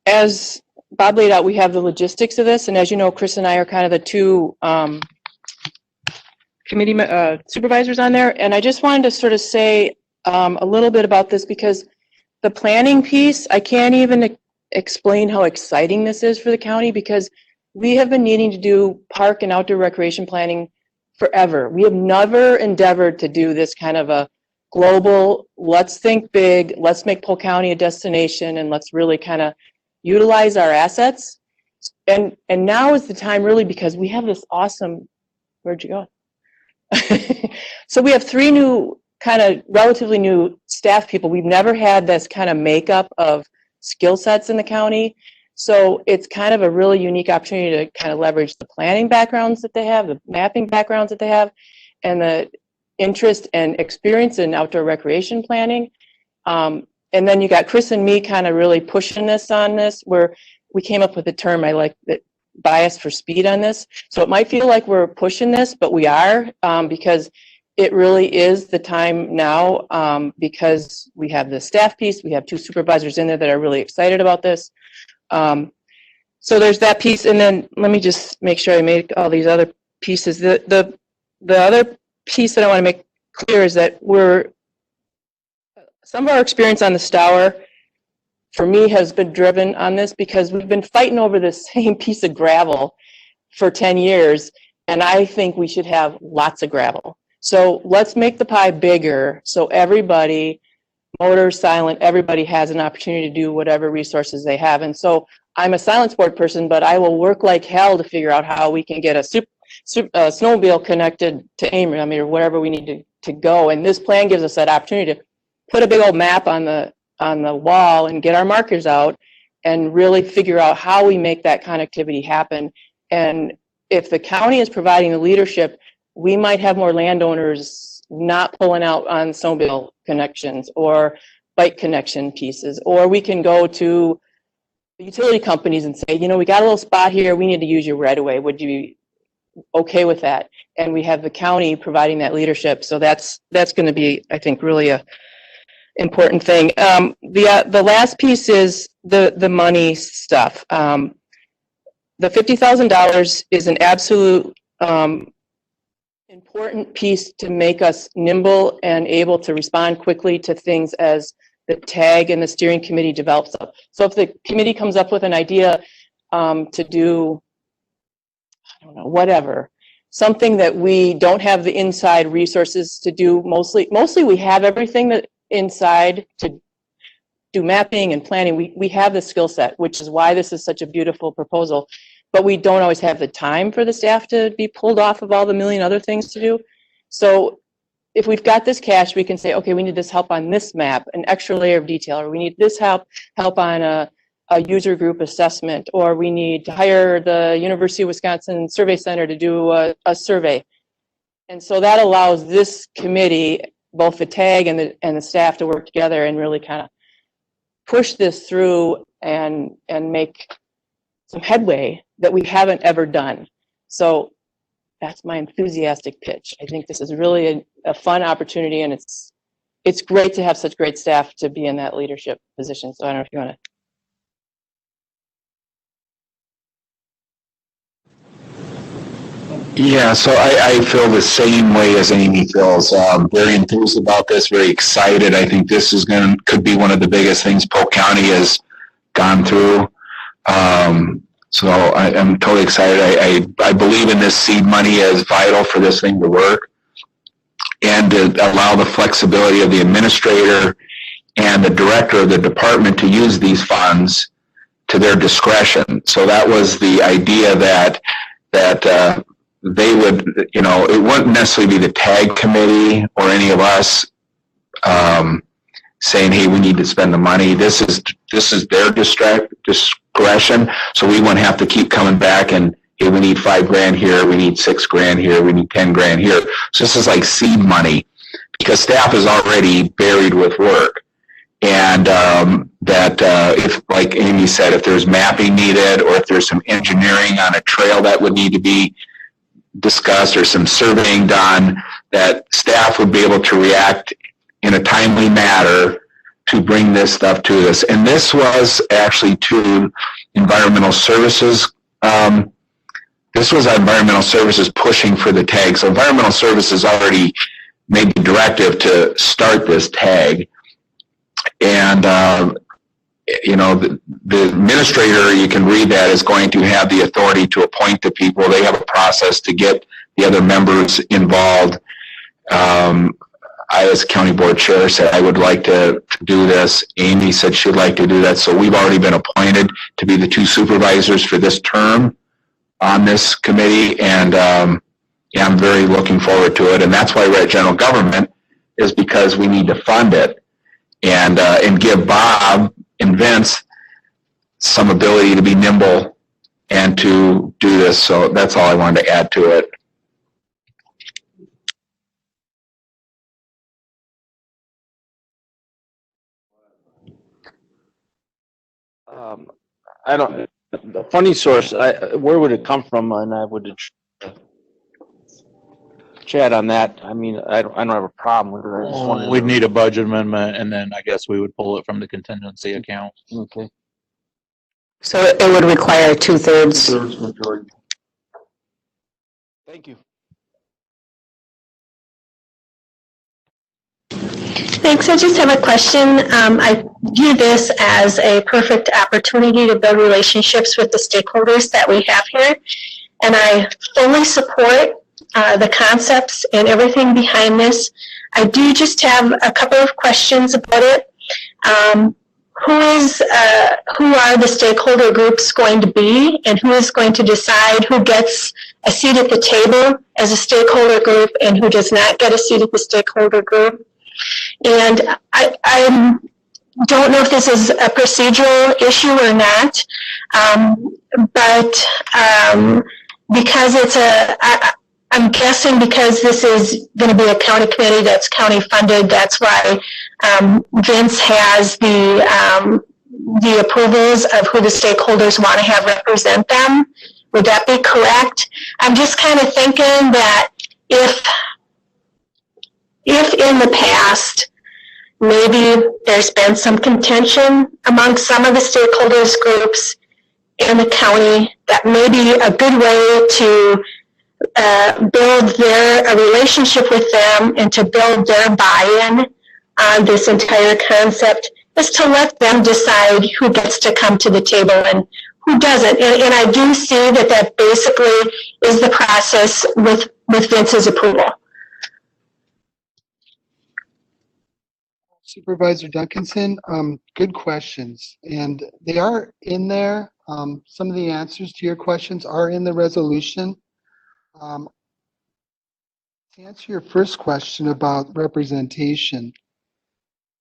as Bob laid out, we have the logistics of this, and as you know, Chris and I are kind of the two committee supervisors on there, and I just wanted to sort of say a little bit about this because the planning piece, I can't even explain how exciting this is for the county because we have been needing to do park and outdoor recreation planning forever. We have never endeavored to do this kind of a global, let's think big, let's make Polk County a destination, and let's really kind of utilize our assets. And now is the time really, because we have this awesome, where'd you go? So we have 3 new, kind of relatively new staff people. We've never had this kind of makeup of skill sets in the county. So it's kind of a really unique opportunity to kind of leverage the planning backgrounds that they have, the mapping backgrounds that they have, and the interest and experience in outdoor recreation planning. And then you got Chris and me kind of really pushing this on this, where we came up with a term I like, that bias for speed on this. So it might feel like we're pushing this, but we are, because it really is the time now, because we have the staff piece, we have 2 supervisors in there that are really excited about this. So there's that piece, and then let me just make sure I make all these other pieces. The other piece that I want to make clear is that some of our experience on the Stour, for me, has been driven on this because we've been fighting over the same piece of gravel for 10 years, and I think we should have lots of gravel. So let's make the pie bigger so everybody, motor, silent, everybody has an opportunity to do whatever resources they have. And so I'm a silent sport person, but I will work like hell to figure out how we can get a snowmobile connected to Amory, or wherever we need to go. And this plan gives us that opportunity to put a big old map on the wall and get our markers out and really figure out how we make that connectivity happen. And if the county is providing the leadership, we might have more landowners not pulling out on snowmobile connections or bike connection pieces, or we can go to the utility companies and say, we got a little spot here, we need to use your right of way. Would you be okay with that? And we have the county providing that leadership. So that's going to be, I think, really a important thing. The last piece is the money stuff. The $50,000 is an absolute important piece to make us nimble and able to respond quickly to things as the TAG and the steering committee develops up. So if the committee comes up with an idea to do, I don't know, whatever, something that we don't have the inside resources to do, mostly we have everything that inside to do mapping and planning. We have the skill set, which is why this is such a beautiful proposal. But we don't always have the time for the staff to be pulled off of all the million other things to do. So if we've got this cash, we can say, okay, we need this help on this map, an extra layer of detail, or we need this help on a user group assessment, or we need to hire the University of Wisconsin Survey Center to do a survey. And so that allows this committee, both the TAG and the staff, to work together and really kind of push this through and make some headway that we haven't ever done. So that's my enthusiastic pitch. I think this is really a fun opportunity, and it's great to have such great staff to be in that leadership position. So I don't know if you want to. Yeah, so I feel the same way as Amy feels. Very enthused about this, very excited. I think this could be one of the biggest things Polk County has gone through. So I'm totally excited. I believe in this seed money as vital for this thing to work, and to allow the flexibility of the administrator and the director of the department to use these funds to their discretion. So that was the idea that they would, it wouldn't necessarily be the TAG committee or any of us saying, hey, we need to spend the money. This is their discretion, so we wouldn't have to keep coming back and, hey, we need $5,000 here, we need $6,000 here, we need $10,000 here. So this is like seed money, because staff is already buried with work. And if, like Amy said, if there's mapping needed, or if there's some engineering on a trail that would need to be discussed, or some surveying done, that staff would be able to react in a timely manner to bring this stuff to us. And this was actually to environmental services. This was environmental services pushing for the tag. So environmental services already made the directive to start this tag. And, the administrator, you can read that, is going to have the authority to appoint the people. They have a process to get the other members involved. I, as county board chair, said I would like to do this. Amy said she'd like to do that. So we've already been appointed to be the two supervisors for this term on this committee. And yeah, I'm very looking forward to it. And that's why we're at general government, is because we need to fund it and give Bob and Vince some ability to be nimble and to do this. So that's all I wanted to add to it. I don't, the funding source, where would it come from? And I would chat on that. I mean, I don't have a problem with it. I just wanted to. We'd need a budget amendment, and then I guess we would pull it from the contingency account. Okay. So it would require 2/3. Two-thirds majority. Thank you. Thanks. I just have a question. I view this as a perfect opportunity to build relationships with the stakeholders that we have here. And I fully support the concepts and everything behind this. I do just have a couple of questions about it. Who are the stakeholder groups going to be, and who is going to decide who gets a seat at the table as a stakeholder group and who does not get a seat at the stakeholder group? And I don't know if this is a procedural issue or not, but because it's I'm guessing because this is going to be a county committee that's county funded, that's why Vince has the approvals of who the stakeholders want to have represent them. Would that be correct? I'm just kind of thinking that if in the past, maybe there's been some contention among some of the stakeholders groups in the county, that may be a good way to build a relationship with them and to build their buy-in on this entire concept, is to let them decide who gets to come to the table and who doesn't. And I do see that basically is the process with Vince's approval. Supervisor Duncanson, good questions. And they are in there. Some of the answers to your questions are in the resolution. To answer your first question about representation,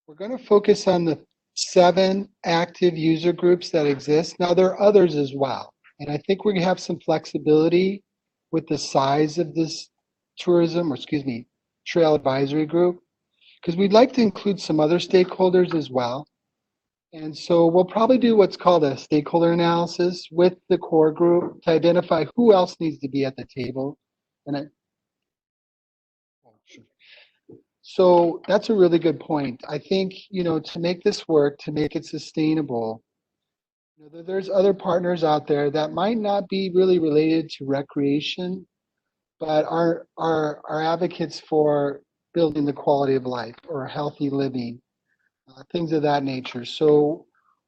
we're going to focus on the 7 active user groups that exist. Now, there are others as well. And I think we're going to have some flexibility with the size of this trail advisory group, because we'd like to include some other stakeholders as well. And so we'll probably do what's called a stakeholder analysis with the core group to identify who else needs to be at the table. So that's a really good point. I think, to make this work, to make it sustainable, there's other partners out there that might not be really related to recreation, but are advocates for building the quality of life or healthy living, things of that nature. So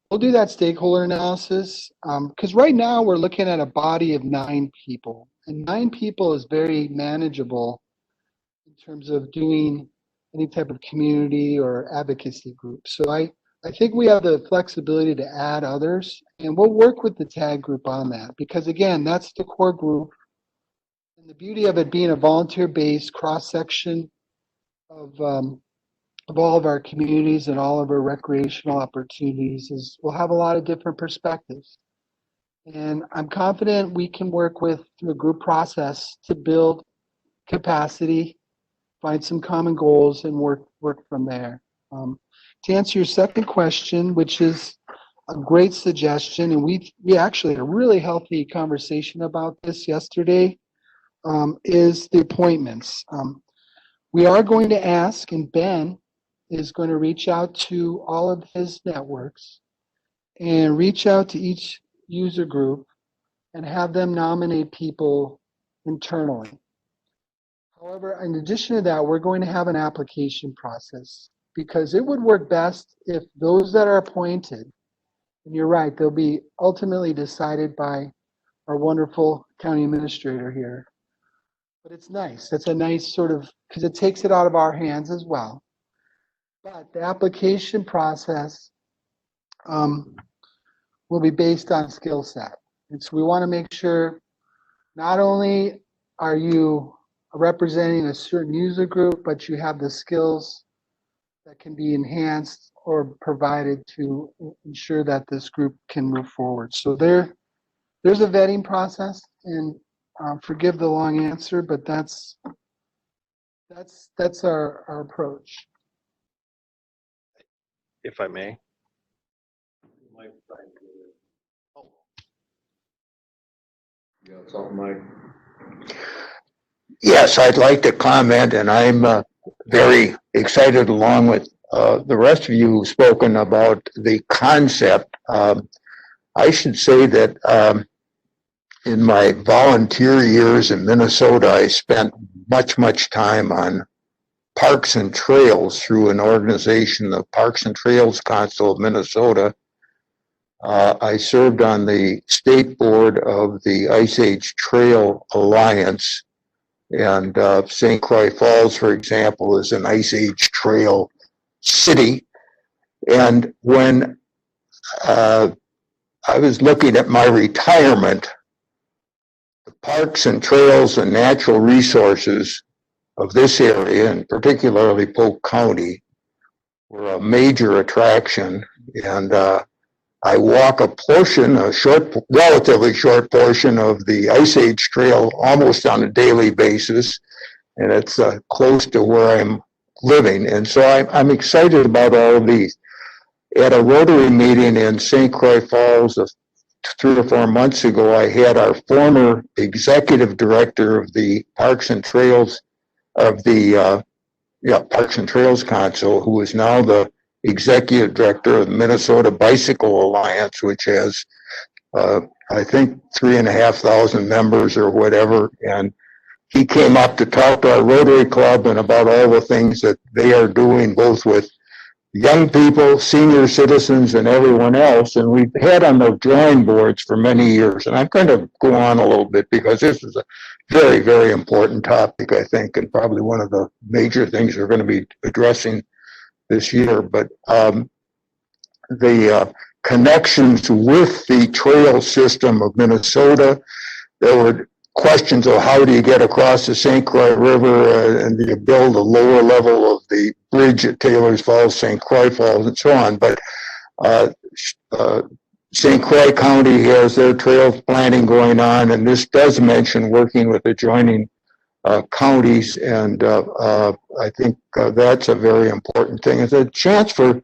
we'll do that stakeholder analysis, because right now we're looking at a body of 9 people, and 9 people is very manageable in terms of doing any type of community or advocacy group. So I think we have the flexibility to add others, and we'll work with the TAG group on that, because again, that's the core group. And the beauty of it being a volunteer-based cross-section of all of our communities and all of our recreational opportunities is we'll have a lot of different perspectives. And I'm confident we can work through a group process to build capacity, find some common goals, and work from there. To answer your second question, which is a great suggestion, and we actually had a really healthy conversation about this yesterday, is the appointments. We are going to ask, and Ben is going to reach out to all of his networks and reach out to each user group and have them nominate people internally. However, in addition to that, we're going to have an application process, because it would work best if those that are appointed, and you're right, they'll be ultimately decided by our wonderful county administrator here. But it's nice. It's a nice sort of, because it takes it out of our hands as well. But the application process will be based on skill set. And so we want to make sure not only are you representing a certain user group, but you have the skills that can be enhanced or provided to ensure that this group can move forward. So there's a vetting process, and forgive the long answer, but that's our approach. If I may. Yes, I'd like to comment, and I'm very excited along with the rest of you who've spoken about the concept. I should say that in my volunteer years in Minnesota, I spent much time on parks and trails through an organization, the Parks and Trails Council of Minnesota. I served on the state board of the Ice Age Trail Alliance, and St. Croix Falls, for example, is an Ice Age trail city. And when I was looking at my retirement, the parks and trails and natural resources of this area, and particularly Polk County, were a major attraction. And I walk a relatively short portion of the Ice Age Trail almost on a daily basis, and it's close to where I'm living. And so I'm excited about all of these. At a Rotary meeting in St. Croix Falls 3 or 4 months ago, I had our former executive director of the Parks and Trails Parks and Trails Council, who is now the executive director of the Minnesota Bicycle Alliance, which has, I think, 3,500 members or whatever. And he came up to talk to our Rotary Club and about all the things that they are doing, both with young people, senior citizens, and everyone else. And we've had on the drawing boards for many years. And I'm going to go on a little bit because this is a very, very important topic, I think, and probably one of the major things we're going to be addressing this year. But the connections with the trail system of Minnesota, there were questions of how do you get across the St. Croix River and do you build a lower level of the bridge at Taylor's Falls, St. Croix Falls, and so on. But St. Croix County has their trail planning going on, and this does mention working with adjoining counties, and I think that's a very important thing. It's a chance for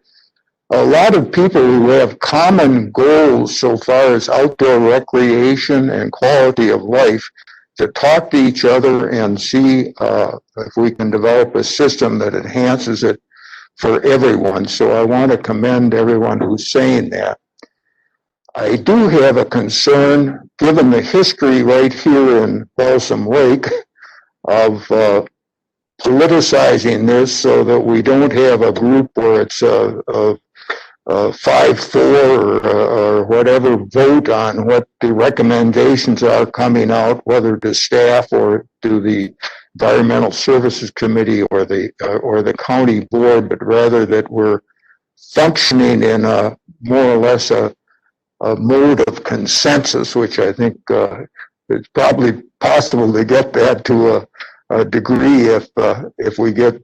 a lot of people who have common goals so far as outdoor recreation and quality of life to talk to each other and see if we can develop a system that enhances it for everyone. So I want to commend everyone who's saying that. I do have a concern, given the history right here in Balsam Lake, of politicizing this so that we don't have a group where it's a 5-4 or whatever vote on what the recommendations are coming out, whether to staff or to the Environmental Services Committee or the county board, but rather that we're functioning in a more or less a mode of consensus, which I think it's probably possible to get that to a degree if we get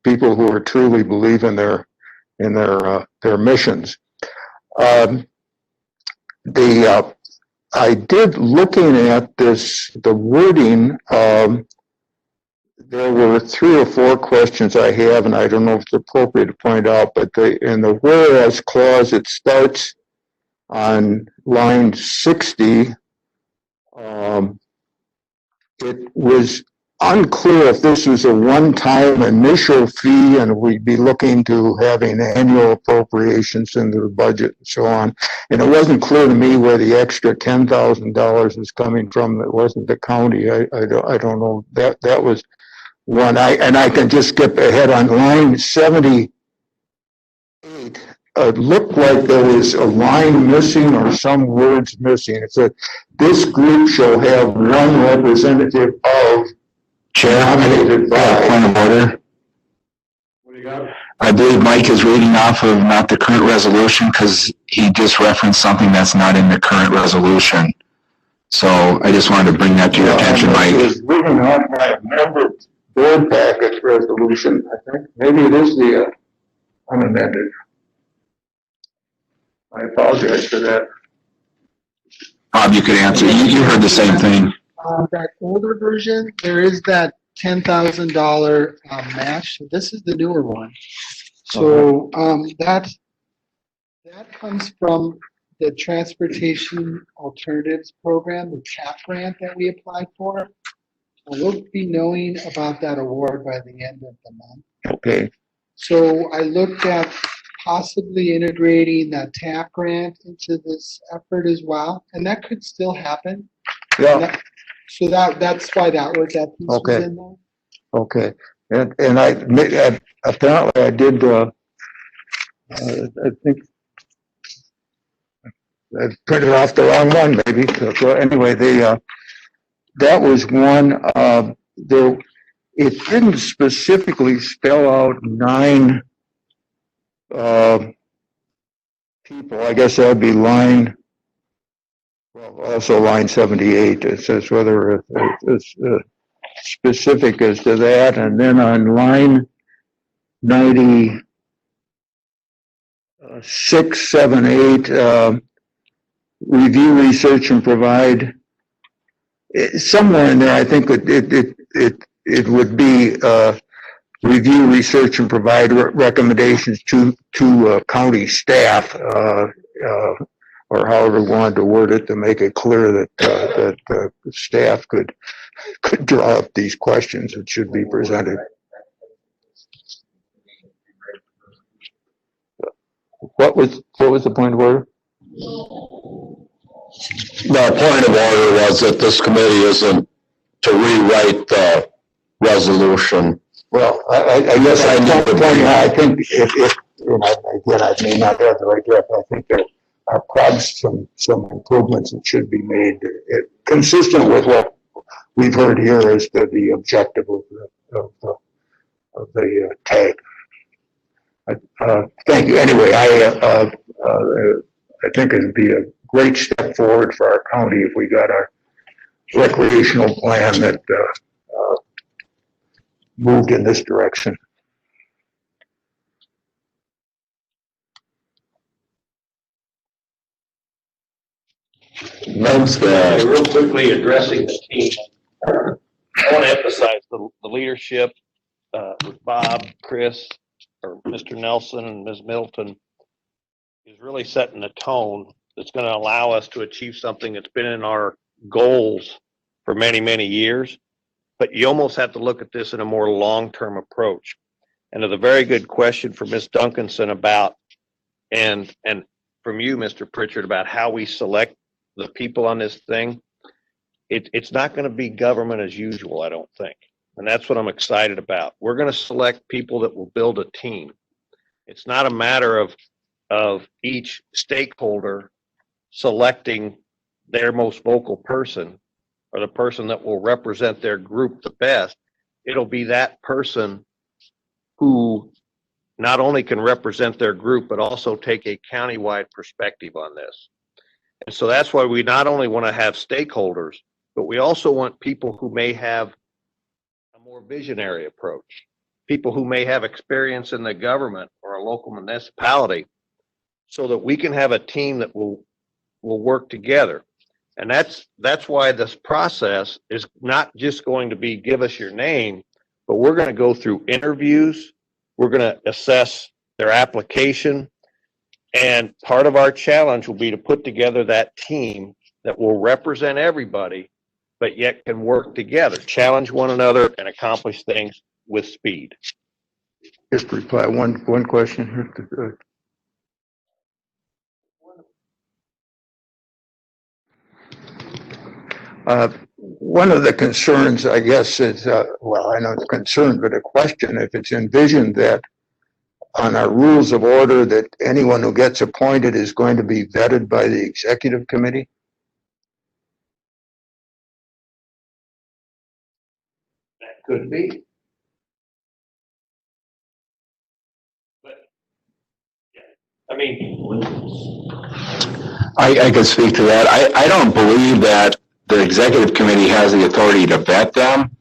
people who are truly believe in their missions. I did, looking at the wording, there were 3 or 4 questions I have, and I don't know if it's appropriate to point out, but in the whereas clause, it starts on line 60. It was unclear if this was a one-time initial fee and we'd be looking to having annual appropriations into the budget and so on. And it wasn't clear to me where the extra $10,000 was coming from that wasn't the county. I don't know. That was one. I can just skip ahead on line 78. It looked like there was a line missing or some words missing. It said, this group shall have one representative of Chair, I have a point of order. What do you got? I believe Mike is reading off of not the current resolution because he just referenced something that's not in the current resolution. So I just wanted to bring that to your attention, I Mike. was reading off my member board package resolution, I think. Maybe it is the unamended. I apologize for that. Bob, you could answer. You heard the same thing. That older version, there is that $10,000 match. So this is the newer one. So that comes from the Transportation Alternatives Program, the TAP grant that we applied for. We'll be knowing about that award by the end of the month. Okay. So I looked at possibly integrating that TAP grant into this effort as well, and that could still happen. Yeah. So that's why that piece was in there. Okay. And I apparently I did, I think I printed off the wrong one, maybe. So anyway, that was one, it didn't specifically spell out 9, people. I guess that'd be also line 78. It says whether it's specific as to that. And then on line 96, 7, 8, review, research, and provide. Somewhere in there, I think it would be review, research, and provide recommendations to county staff, or however we wanted to word it to make it clear that staff could draw up these questions that should be presented. What was the point of order? The point of order was that this committee isn't to rewrite the resolution. Well, I guess I think if and again, I may not have the right draft. I think there are probably some improvements that should be made, consistent with what we've heard here as to the objective of the tag. Thank you. Anyway, I think it'd be a great step forward for our county if we got our recreational plan that moved in this direction. Real quickly addressing the team. I want to emphasize the leadership with Bob, Chris, or Mr. Nelson and Ms. Middleton is really setting the tone that's going to allow us to achieve something that's been in our goals for many, many years. But you almost have to look at this in a more long-term approach. And there's a very good question for Ms. Duncanson about, and from you, Mr. Pritchard, about how we select the people on this thing. It's not going to be government as usual, I don't think. And that's what I'm excited about. We're going to select people that will build a team. It's not a matter of each stakeholder selecting their most vocal person or the person that will represent their group the best. It'll be that person who not only can represent their group, but also take a countywide perspective on this. And so that's why we not only want to have stakeholders, but we also want people who may have a more visionary approach, people who may have experience in the government or a local municipality, so that we can have a team that will work together. And that's why this process is not just going to be give us your name, but we're going to go through interviews. We're going to assess their application. And part of our challenge will be to put together that team that will represent everybody, but yet can work together, challenge one another, and accomplish things with speed. Just reply one question here. One of the concerns, I guess, is, well, I know it's a concern, but a question, if it's envisioned that on our rules of order that anyone who gets appointed is going to be vetted by the executive committee? That Could be. I mean, I could speak to that. I don't believe that the executive committee has the authority to vet them.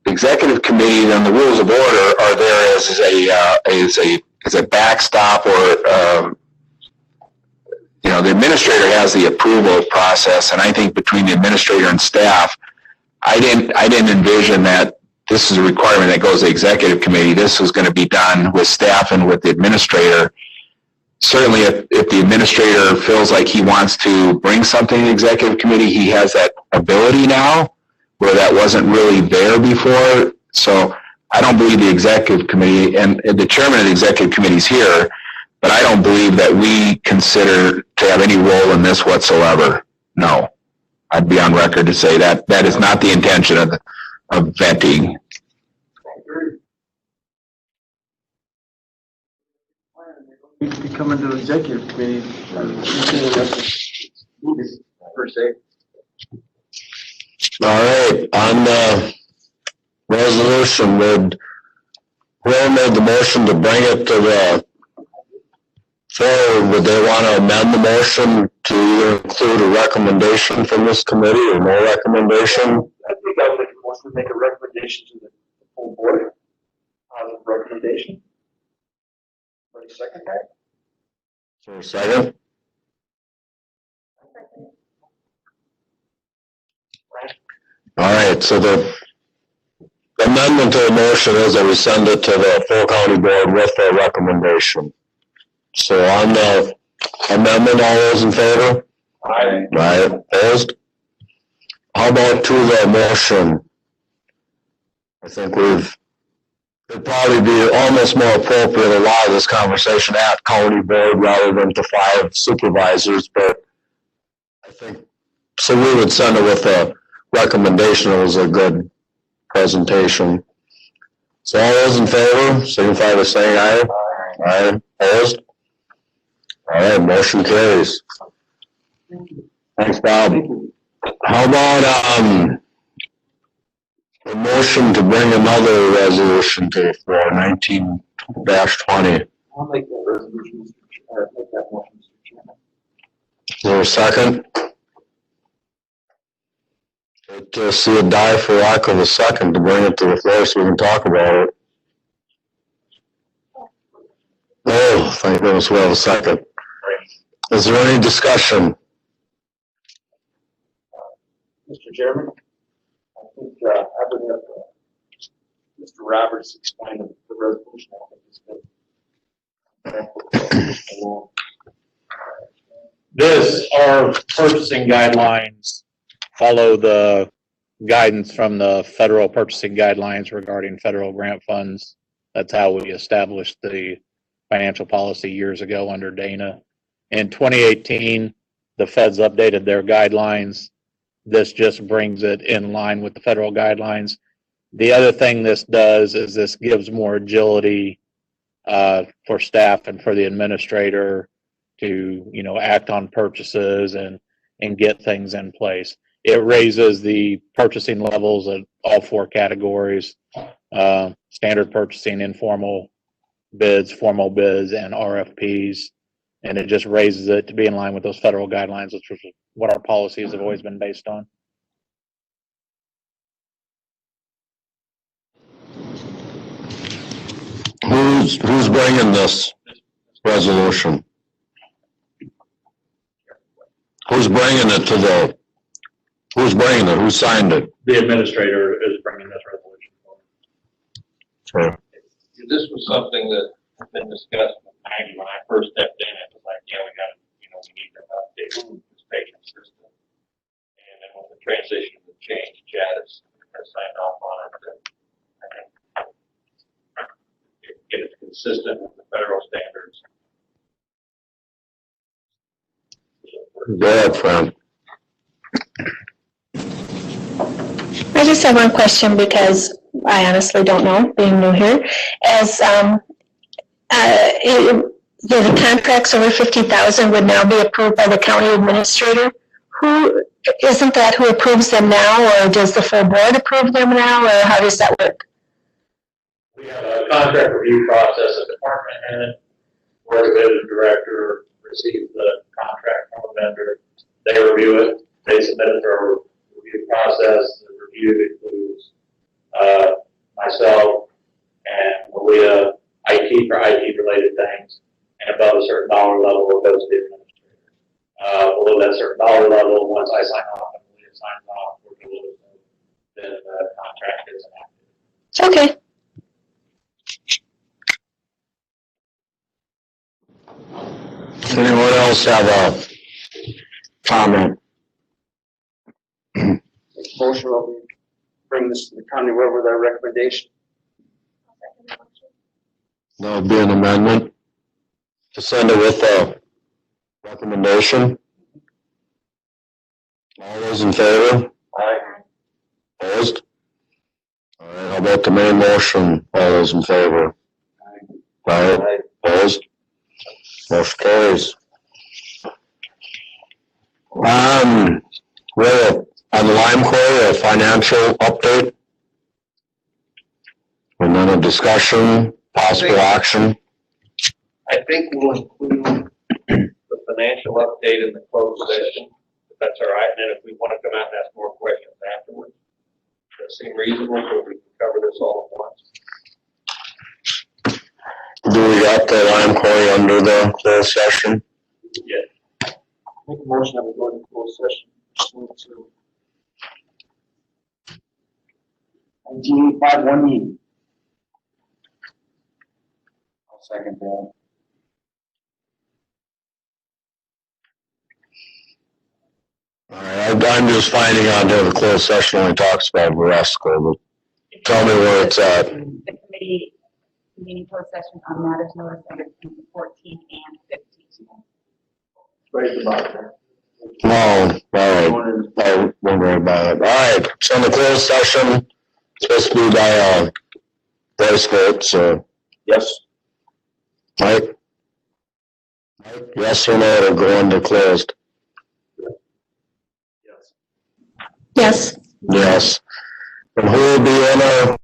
The executive committee and the rules of order are there as a backstop, or the administrator has the approval process, and I think between the administrator and staff, I didn't envision that this is a requirement that goes to the executive committee. This was going to be done with staff and with the administrator. Certainly, if the administrator feels like he wants to bring something to the executive committee, he has that ability now, where that wasn't really there before. So I don't believe the executive committee, and the chairman of the executive committee is here, but I don't believe that we consider to have any role in this whatsoever. No. I'd be on record to say that that is not the intention of vetting. You come into the executive committee, per se. All right, on the resolution, whoever made the motion to bring it to the floor, would they want to amend the motion to either include a recommendation from this committee or no recommendation? I think I would make a motion to make a recommendation to the full board. Positive recommendation. Ready, second that? For a second? All right, so the amendment to the motion is that we send it to the full county board with a recommendation. So on the amendment, all those in favor? Aye. Aye, opposed? How about to the motion? I think it'd probably be almost more appropriate to allow this conversation at county board rather than to 5 supervisors, but I think, so we would send it with a recommendation. It was a good presentation. So all those in favor, signify by saying aye. Aye, opposed? All right, motion carries. Thanks, Bob. How about, a motion to bring another resolution to the floor, 19-20. I'll make that resolution, Mr. Chair, make that motion, Mr. Chairman. Is there a second? To see it die for lack of a second to bring it to the floor so we can talk about it. Oh, thank goodness we have a second. Is there any discussion? Mr. Chairman, I think, I would have Mr. Roberts explain the resolution. I think it's good. Our purchasing guidelines follow the guidance from the federal purchasing guidelines regarding federal grant funds. That's how we established the financial policy years ago under Dana. In 2018, the feds updated their guidelines. This just brings it in line with the federal guidelines. The other thing this does is this gives more agility for staff and for the administrator to, act on purchases and get things in place. It raises the purchasing levels at all 4 categories, standard purchasing, informal bids, formal bids, and RFPs. And it just raises it to be in line with those federal guidelines, which is what our policies have always been based on. Who's bringing this resolution? Who's bringing it Who signed it? The administrator is bringing this resolution forward. Sure. this was something that had been discussed with Maggie when I first stepped in. It was like, yeah, we got, we need to update this payment system. And then with the transition and change, Chad has signed off on it. Get it consistent with the federal standards. Go ahead, Fran. I just have one question because I honestly don't know, being new here. As the contracts over $50,000 would now be approved by the county administrator. who, isn't that who approves them now, or does the full board approve them now, or how does that work? We have a contract review process, a department head or division director receives the contract from the vendor. They review it, they submit it to our review process. The review includes, myself and Malia, IT for IT related things, and above a certain dollar level, it goes to the administrator. Below that certain dollar level, once I sign off and Malia signs off, we're good with it, then the contract is enacted. Okay. Anyone else have a comment? Motion will be, bring this to the county board with our recommendation. There'll be an amendment to send it with a recommendation. All those in favor? Aye. Opposed? All right, how about the main motion? All those in favor? Aye. Opposed? Motion carries. We're on the Lime Quarry, a financial update. And then a discussion, possible action. I think we'll include the financial update in the closed session, if that's all right, and then if we want to come out and ask more questions afterwards. Does that seem reasonable, so we can cover this all at once? Do we got the Lime Quarry under the closed session? Yeah. Make a motion that we go into closed session. pursuant to 1985-1E. I'll second that. All right, I'm just finding out here the closed session only talks about Veresco, but tell me where it's at. The committee meeting closed session on matters noticed under 14 and 15. Right about there. Oh, all right. I won't worry about it. All right, so in the closed session, it's supposed to be by voice vote, so, Yes. right? Yes or no to go into closed? Yes. Yes. And who will be in our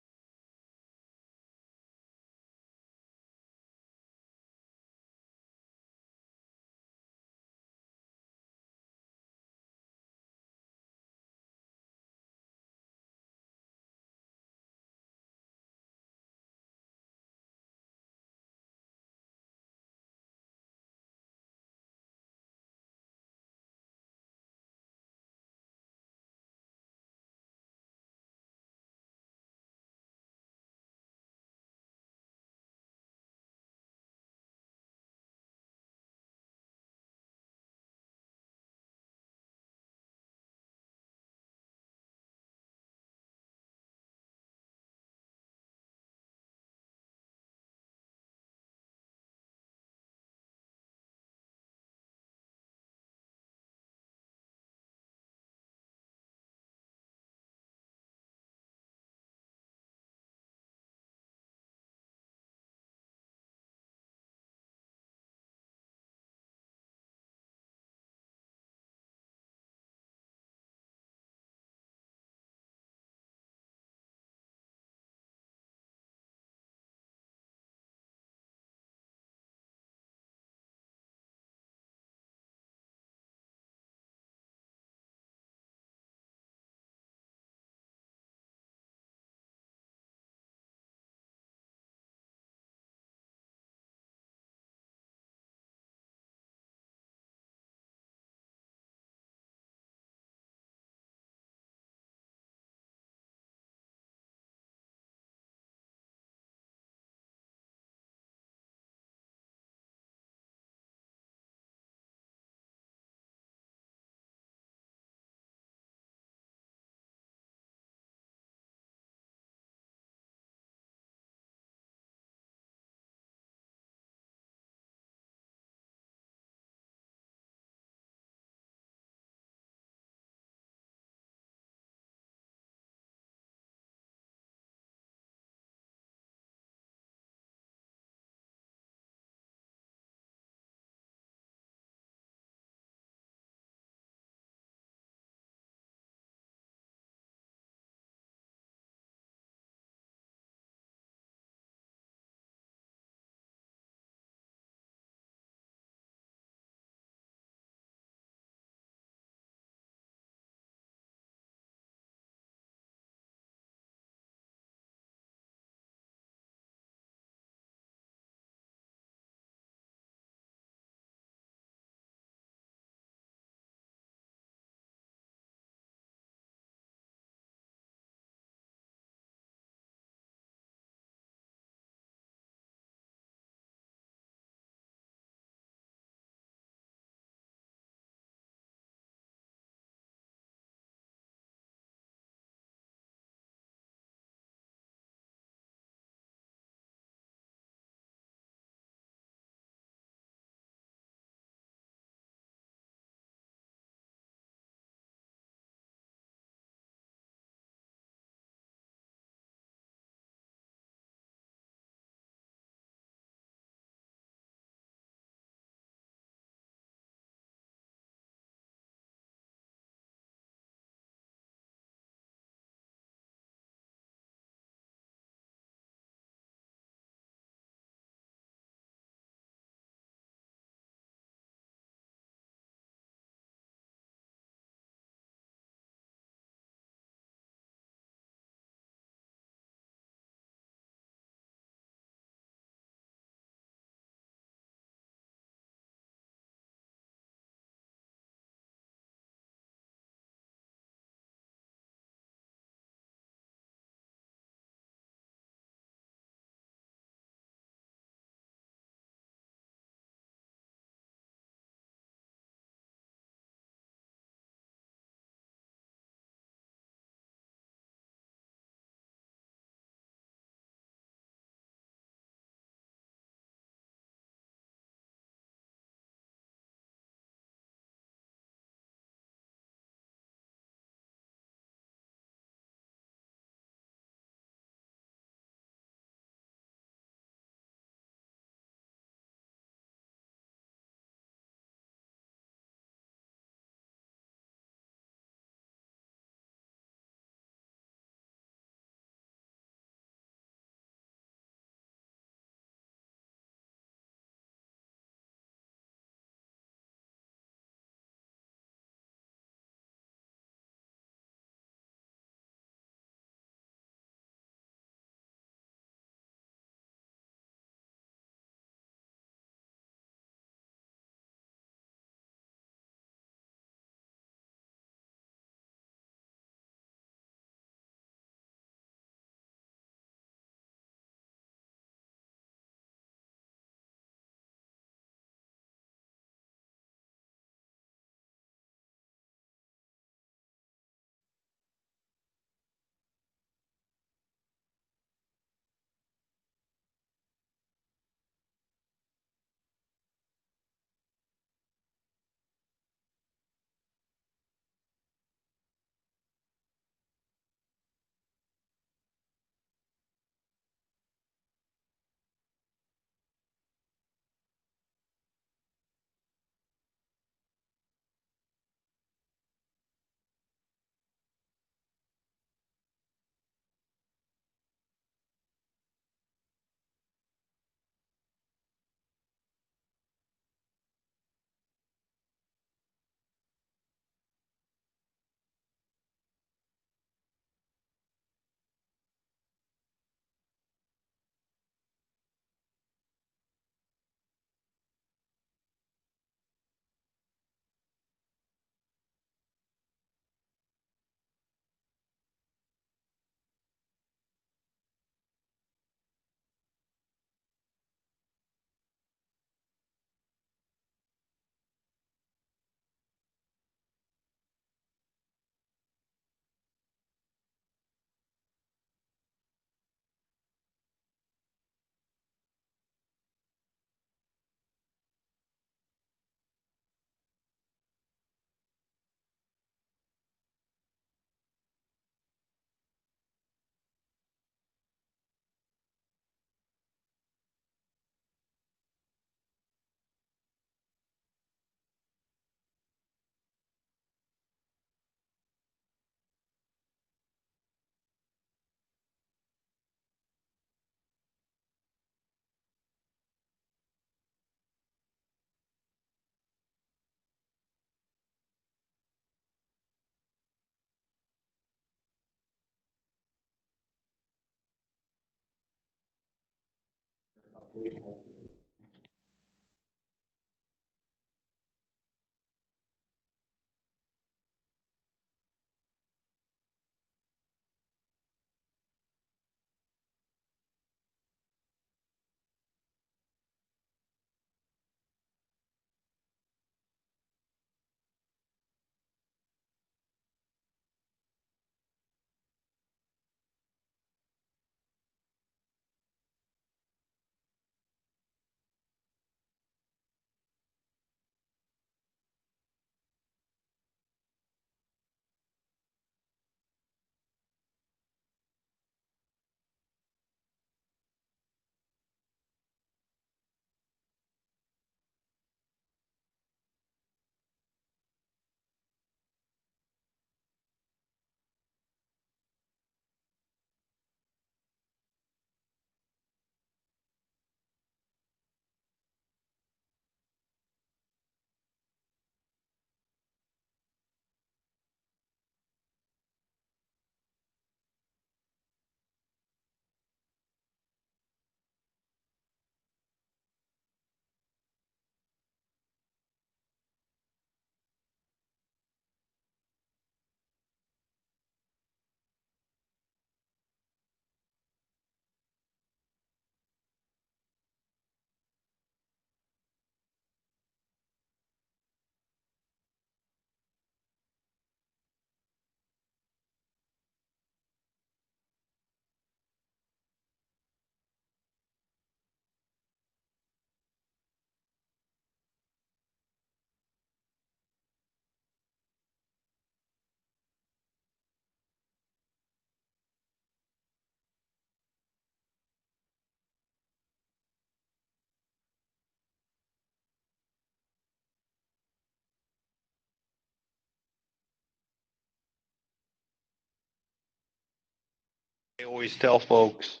I always tell folks,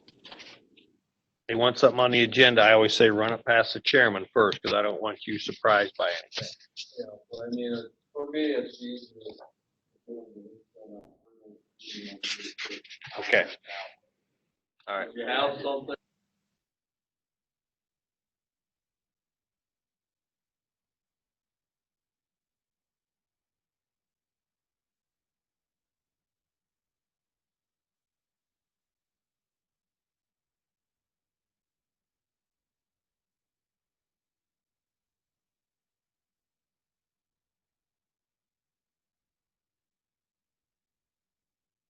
they want something on the agenda, I always say, run it past the chairman first, because I don't want you surprised by anything. Yeah, but I mean, for me, it's easy. Okay. All right. If you have something